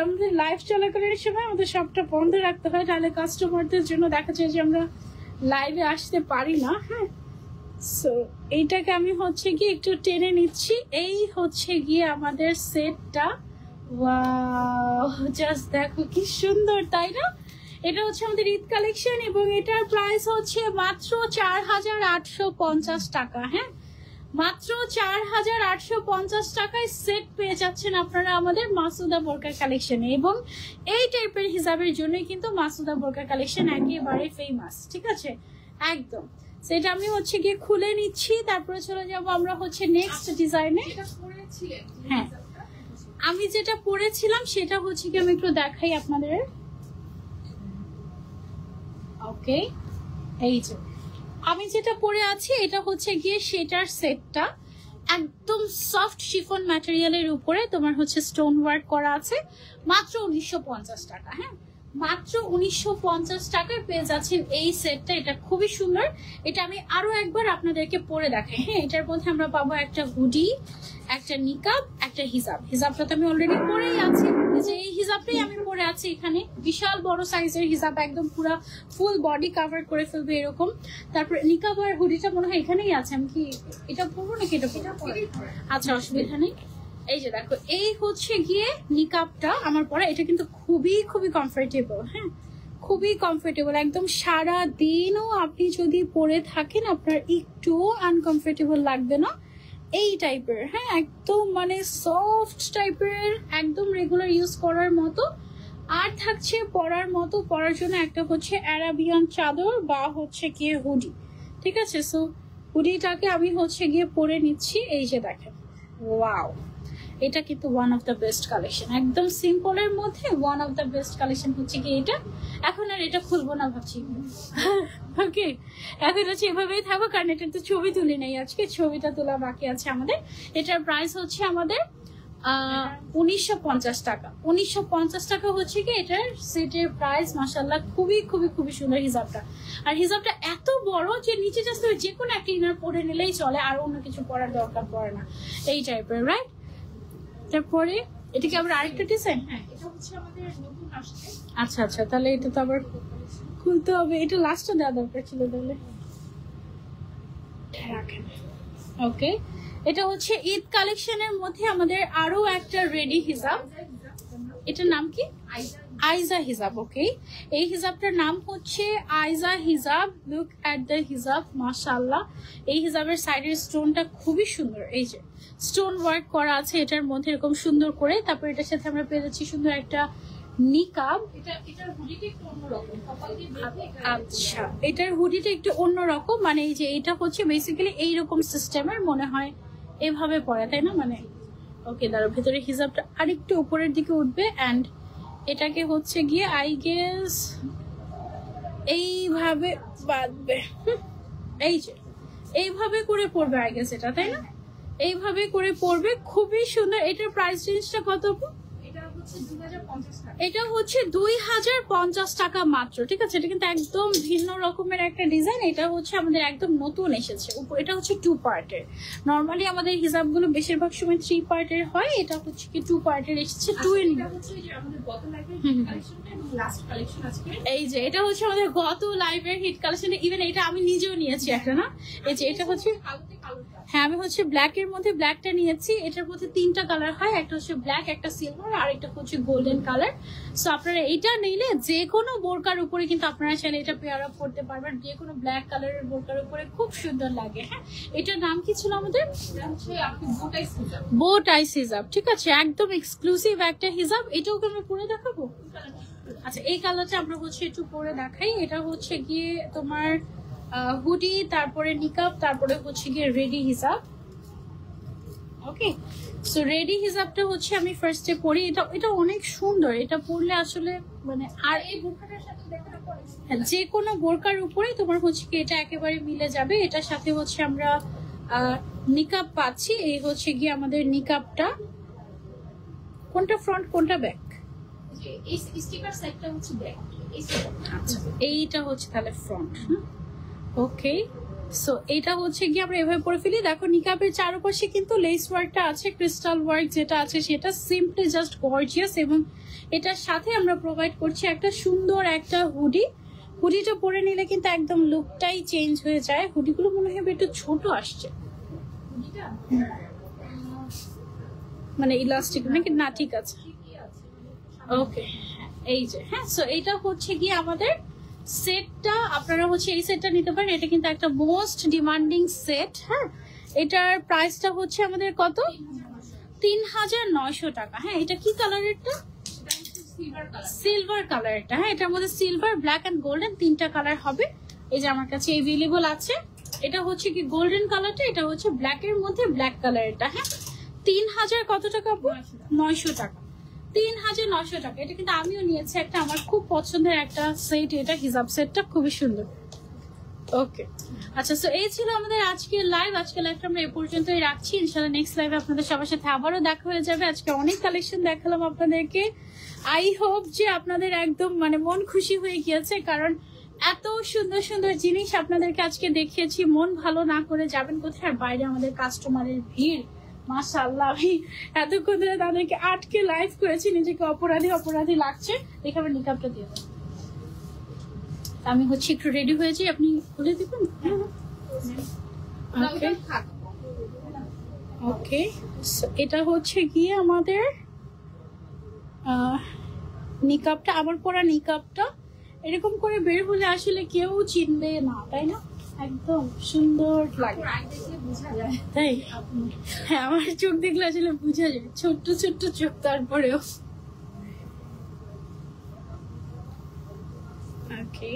আমাদের লাইভ চলাকালীন সময় আমাদের সবটা বন্ধ রাখতে হয়, তাহলে কাস্টমারদের জন্য দেখা যায় যে আমরা লাইভে আসতে পারি না। হ্যাঁ, সো এইটাকে আমি হচ্ছে গিয়ে একটু টেনে নিচ্ছি। এই হচ্ছে গিয়ে আমাদের সেটটা। ওয়াও, জাস্ট দেখো কি সুন্দর, তাই না? এটা হচ্ছে আমাদের ঈদ কালেকশন এবং এটার প্রাইস হচ্ছে মাত্র 4,850 টাকা। হ্যাঁ, মাত্র 4,850 টাকায় সেট পেয়ে যাচ্ছেন আপনারা আমাদের মাসুদা বোরকা কালেকশনে। এবং এই টাইপের হিসাবের জন্যই কিন্তু মাসুদা বোরকা কালেকশন একেবারে ফেমাস, ঠিক আছে, একদম। সেটা আমি হচ্ছে গিয়ে খুলে নিচ্ছি, তারপরে চলে যাব আমরা হচ্ছে নেক্সট ডিজাইনে। হ্যাঁ, আমি যেটা পরেছিলাম সেটা হচ্ছে কি আমি একটু দেখাই আপনাদের। ওকে, এই যে আমি যেটা পরে আছি এটা হচ্ছে গিয়ে সেটার সেটটা একদম সফট শিফন ম্যাটেরিয়ালের উপরে তোমার হচ্ছে স্টোন ওয়ার্ক করা আছে, মাত্র 1950 টাকা। হ্যাঁ, মাত্র 1950 টাকায় পেয়ে যাচ্ছেন এই সেটটা। এটা খুবই সুন্দর, এটা আমি আরো একবার আপনাদেরকে পরে দেখাই। হ্যাঁ, এটার মধ্যে আমরা পাবো একটা হুডি, একটা নিকাব, একটা হিজাব। হিজাবটা তো আমি অলরেডি পরেই আছি, যে এই হিজাবটাই আমি পরে আছি এখানে। বিশাল বড় সাইজের হিজাব, একদম পুরো ফুল বডি কভার করে ফেলবে এরকম। তারপরে নিকাব আর হুডিটা মনে হয় এখানেই আছে। আমি কি এটা পরবো নাকি এটা পরবো? আচ্ছা, অসুবিধা নেই। এই যে দেখো, এই হচ্ছে গিয়ে নিকাবটা আমার পরা। এটা কিন্তু খুবই খুবই কমফোর্টেবল। হ্যাঁ, খুবই কমফোর্টেবল, একদম সারা দিনও আপনি যদি পরে থাকেন আপনার একটু আনকমফোর্টেবল লাগবে না, এই টাইপের। হ্যাঁ, একদম মানে সফট টাইপের, একদম রেগুলার ইউজ করার মতো। আর থাকছে পরার মতো, পরার জন্য একটা হচ্ছে অ্যারাবিয়ান চাদর বা হচ্ছে গিয়ে হুডি, ঠিক আছে। সো হুডিটাকে আমি হচ্ছে গিয়ে পরে নিচ্ছি। এই যে দেখেন, ওয়াও, এটা কিন্তু one of the best collection, একদম সিম্পলের মধ্যে one of the best collection হচ্ছে কি এটা। এখন আর এটা খুলবো না ভাবছি, ওকে, এখন হচ্ছে এভাবেই থাকবো, কারণ এটা তো ছবি তুলি নাই আজকে, ছবিটা তোলা বাকি আছে আমাদের। এটার প্রাইস হচ্ছে আমাদের 1950 টাকা। 1950 টাকা হচ্ছে কি এটার সেটের প্রাইস। মাশাআল্লাহ, খুবই খুবই খুবই সুন্দর হিজাবটা। আর হিজাবটা এত বড় যে নিচে জাস্ট যে কোনো একটা ইনার পরে নিলেই চলে, আর অন্য কিছু পরার দরকার পড়ে না, এই টাইপের, রাইট। তারপরে এটা কি আবার আরেকটা ডিজাইন? হ্যাঁ, এটা হচ্ছে আমাদের নতুন আসছে। আচ্ছা আচ্ছা, তাহলে এটা তো আবার খুলতে হবে, এটা লাস্টে দেওয়া দরকার ছিল তাহলে। ওকে, এটা হচ্ছে ঈদ কালেকশনের মধ্যে আমাদের আরো একটা রেডি হিজাব। এটার নাম কি? আইজা হিজাব। ওকে, এই হিজাবটার নাম হচ্ছে আইজা হিজাব। লুক এট দ্য হিজাব, মাশাআল্লাহ। এই হিজাবের সাইডের স্টোনটা খুবই সুন্দর, এই যে স্টোন ওয়ার্ক করা আছে এটার মধ্যে এরকম সুন্দর করে। তারপর এটার সাথে আমরা পেয়ে যাচ্ছি সুন্দর একটা নিকাব। এটার হুডিটা একটু অন্যরকম। আচ্ছা, এটার হুডিটা একটু অন্যরকম, মানে এই যে এটা হচ্ছে বেসিক্যালি এইরকম সিস্টেমের মনে হয়, এভাবে পরে, তাই না? মানে ওকে, দাঁড়ো, ভেতরে হিজাবটা আরেকটু উপরের দিকে উঠবে অ্যান্ড এটাকে হচ্ছে গিয়ে আই গেস এইভাবে বাঁধবে। এই যে এইভাবে করে পড়বে আই গেস এটা, তাই না? এইভাবে করে পড়বে, খুবই সুন্দর। এটার প্রাইস রেঞ্জটা কত? এটা হচ্ছে 2050 টাকা মাত্র, ঠিক আছে। এটা কিন্তু একদম ভিন্ন রকমের একটা ডিজাইন। এটা হচ্ছে আমাদের একদম নতুন এসেছে। এটা হচ্ছে 2 পার্টের। নর্মালি আমাদের হিজাবগুলো বেশিরভাগ সময় 3 পার্টের হয়, এটা হচ্ছে কি 2 পার্টের এসেছে। 2 in 1। এই যে এটা হচ্ছে আমাদের গত লাইভের হিট কালেকশন। ইভেন এটা আমি নিজেও নিয়েছি একটা, না? এই যে এটা হচ্ছে, হ্যাঁ, আমি হচ্ছে ব্ল্যাক এর মধ্যে ব্ল্যাকটা নিয়েছি। এটার মধ্যে 3টা কালার হয়, একটা হচ্ছে ব্ল্যাক, একটা সিলভার, আর একটা হচ্ছে গোল্ডেন কালার। সো আপনারা এটা নিলে যে কোনো বোরকার উপরে কিন্তু আপনারা চাইলে এটা পেয়ার আপ করতে পারবেন, যে কোনো ব্ল্যাক কালারের বোরকার উপরে খুব সুন্দর লাগে। হ্যাঁ, এটার নাম কি ছিল আমাদের? বো টাই হিজাব, ঠিক আছে, একদম এক্সক্লুসিভ একটা হিজাব। এটাও কি আমরা পরে দেখাবো? আচ্ছা, এই কালারটা আমরা হচ্ছে একটু পরে দেখাই। এটা হচ্ছে গিয়ে তোমার হুডি, তারপরে নিকাব, তারপরে হচ্ছে গিয়ে রেডি হিজাব। ওকে, সো রেডি হিজাবটা হচ্ছে আমি ফার্স্টে পরি। এটা অনেক সুন্দর, এটা পরলে আসলে মানে, আর এই বোরকাটার সাথে দেখার পরে যে কোনো বোরকার উপরেই তোমার হচ্ছে কি এটা একেবারে মিলে যাবে। এটার সাথে হচ্ছে আমরা নিকাব পাচ্ছি। এই হচ্ছে গিয়ে আমাদের নিকাবটা, কোনটা ফ্রন্ট কোনটা ব্যাক? এই স্টিকার সাইডটা হচ্ছে ব্যাক, আচ্ছা এইটা হচ্ছে তাহলে ফ্রন্ট। ওকে, সো এটা হচ্ছে গিয়ে আমরা এভাবে পরে ফেলি। দেখো, নিকাবের চারপাশে কিন্তু লেস ওয়ার্কটা আছে, ক্রিস্টাল ওয়ার্ক যেটা আছে সেটা সিম্পলি জাস্ট গর্জিয়াস। এবং এটার সাথে আমরা প্রোভাইড করছি একটা সুন্দর একটা হুডি। হুডিটা পরে নিলে কিন্তু একদম লুকটাই চেঞ্জ হয়ে যায়। হুডিগুলো মনে হয় একটু ছোট আসছে, মানে ইলাস্টিক নাকি? না, ঠিক আছে, ওকে। এই যে হ্যাঁ, সো এটা হচ্ছে কি আমাদের সেটটা। আপনারা হচ্ছে এই সেটটা নিতে পারেন, এটা কিন্তু একটা মোস্ট ডিমান্ডিং সেট। হ্যাঁ, এটার প্রাইসটা হচ্ছে আমাদের কত, 3900 টাকা। হ্যাঁ, এটা কি কালারেরটা, সিলভার কালারটা। হ্যাঁ, এটার মধ্যে সিলভার, ব্ল্যাক এন্ড গোল্ডেন তিনটা কালার হবে। এই যে আমার কাছে এভেলেবল আছে। এটা হচ্ছে কি গোল্ডেন কালারটা, এটা হচ্ছে ব্ল্যাক এর মধ্যে ব্ল্যাক কালারটা। হ্যাঁ, 3000 কত টাকা, 900 টাকা, 3900 টাকা। এটা কিন্তু আমিও নিয়েছি একটা, আমার খুব পছন্দের একটা সেট, এটা হিজাব সেটটা খুবই সুন্দর। ওকে, আচ্ছা, সো এই ছিল আমাদের আজকের লাইভ। আজকের লাইভটা আমরা এ পর্যন্তই রাখছি। ইনশাআল্লাহ নেক্সট লাইভে আপনাদের সবার সাথে আবারও দেখা হয়ে যাবে। আজকে অনেক কালেকশন দেখালাম আপনাদেরকে। আই হোপ যে আপনাদের একদম মানে মন খুশি হয়ে গিয়েছে, কারণ এত সুন্দর সুন্দর জিনিস আপনাদেরকে আজকে দেখিয়েছি। মন ভালো না করে যাবেন কোথায়, আর বাইরে আমাদের কাস্টমারের ভিড়, মাশাআল্লাহ। আমি এতক্ষণ ধরে তাদেরকে আটকে লাইভ করেছি, নিজেকে অপরাধী অপরাধী লাগছে। দেখাবে নিকাবটা দিয়ে দেন। আমি হচ্ছে একটু রেডি হয়েছি, আপনি খুলে দিবেন। ওকে, এটা হচ্ছে গিয়ে আমাদের নিকাবটা, আমার পরা নিকাবটা। এরকম করে বের হলে আসলে কেউ চিনবে না, তাই না? একদম সুন্দর লাগে, তাই? হ্যাঁ, আমার চোখ দেখলে আসলে বোঝা যায়, ছোট্ট ছোট্ট চোখ, তারপরেও। ওকে,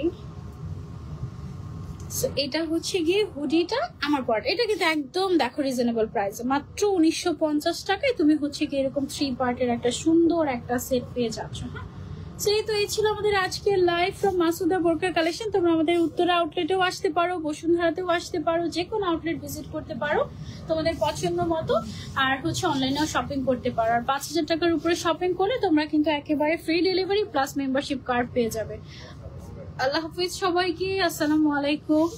এটা হচ্ছে গিয়ে হুডিটা আমার পর। এটা কিন্তু একদম দেখো রিজনেবল প্রাইসে, মাত্র 1950 টাকায় তুমি হচ্ছে কি এরকম 3 পার্টের একটা সুন্দর একটা সেট পেয়ে যাচ্ছ। হ্যাঁ, সেই তো এই ছিল আমাদের আজকের live from Masuda Borka collection. তোমরা আমাদের উত্তরা আউটলেটেও আসতে পারো, বসুন্ধরাতেও আসতে পারো, যে কোনো আউটলেট ভিজিট করতে পারো তোমাদের পছন্দ মতো। আর হচ্ছে অনলাইনেও শপিং করতে পারো। আর 5000 টাকার উপরে শপিং করলে তোমরা কিন্তু একেবারে free delivery plus membership card পেয়ে যাবে। আল্লাহ হাফিজ সবাইকে, আসসালামু আলাইকুম।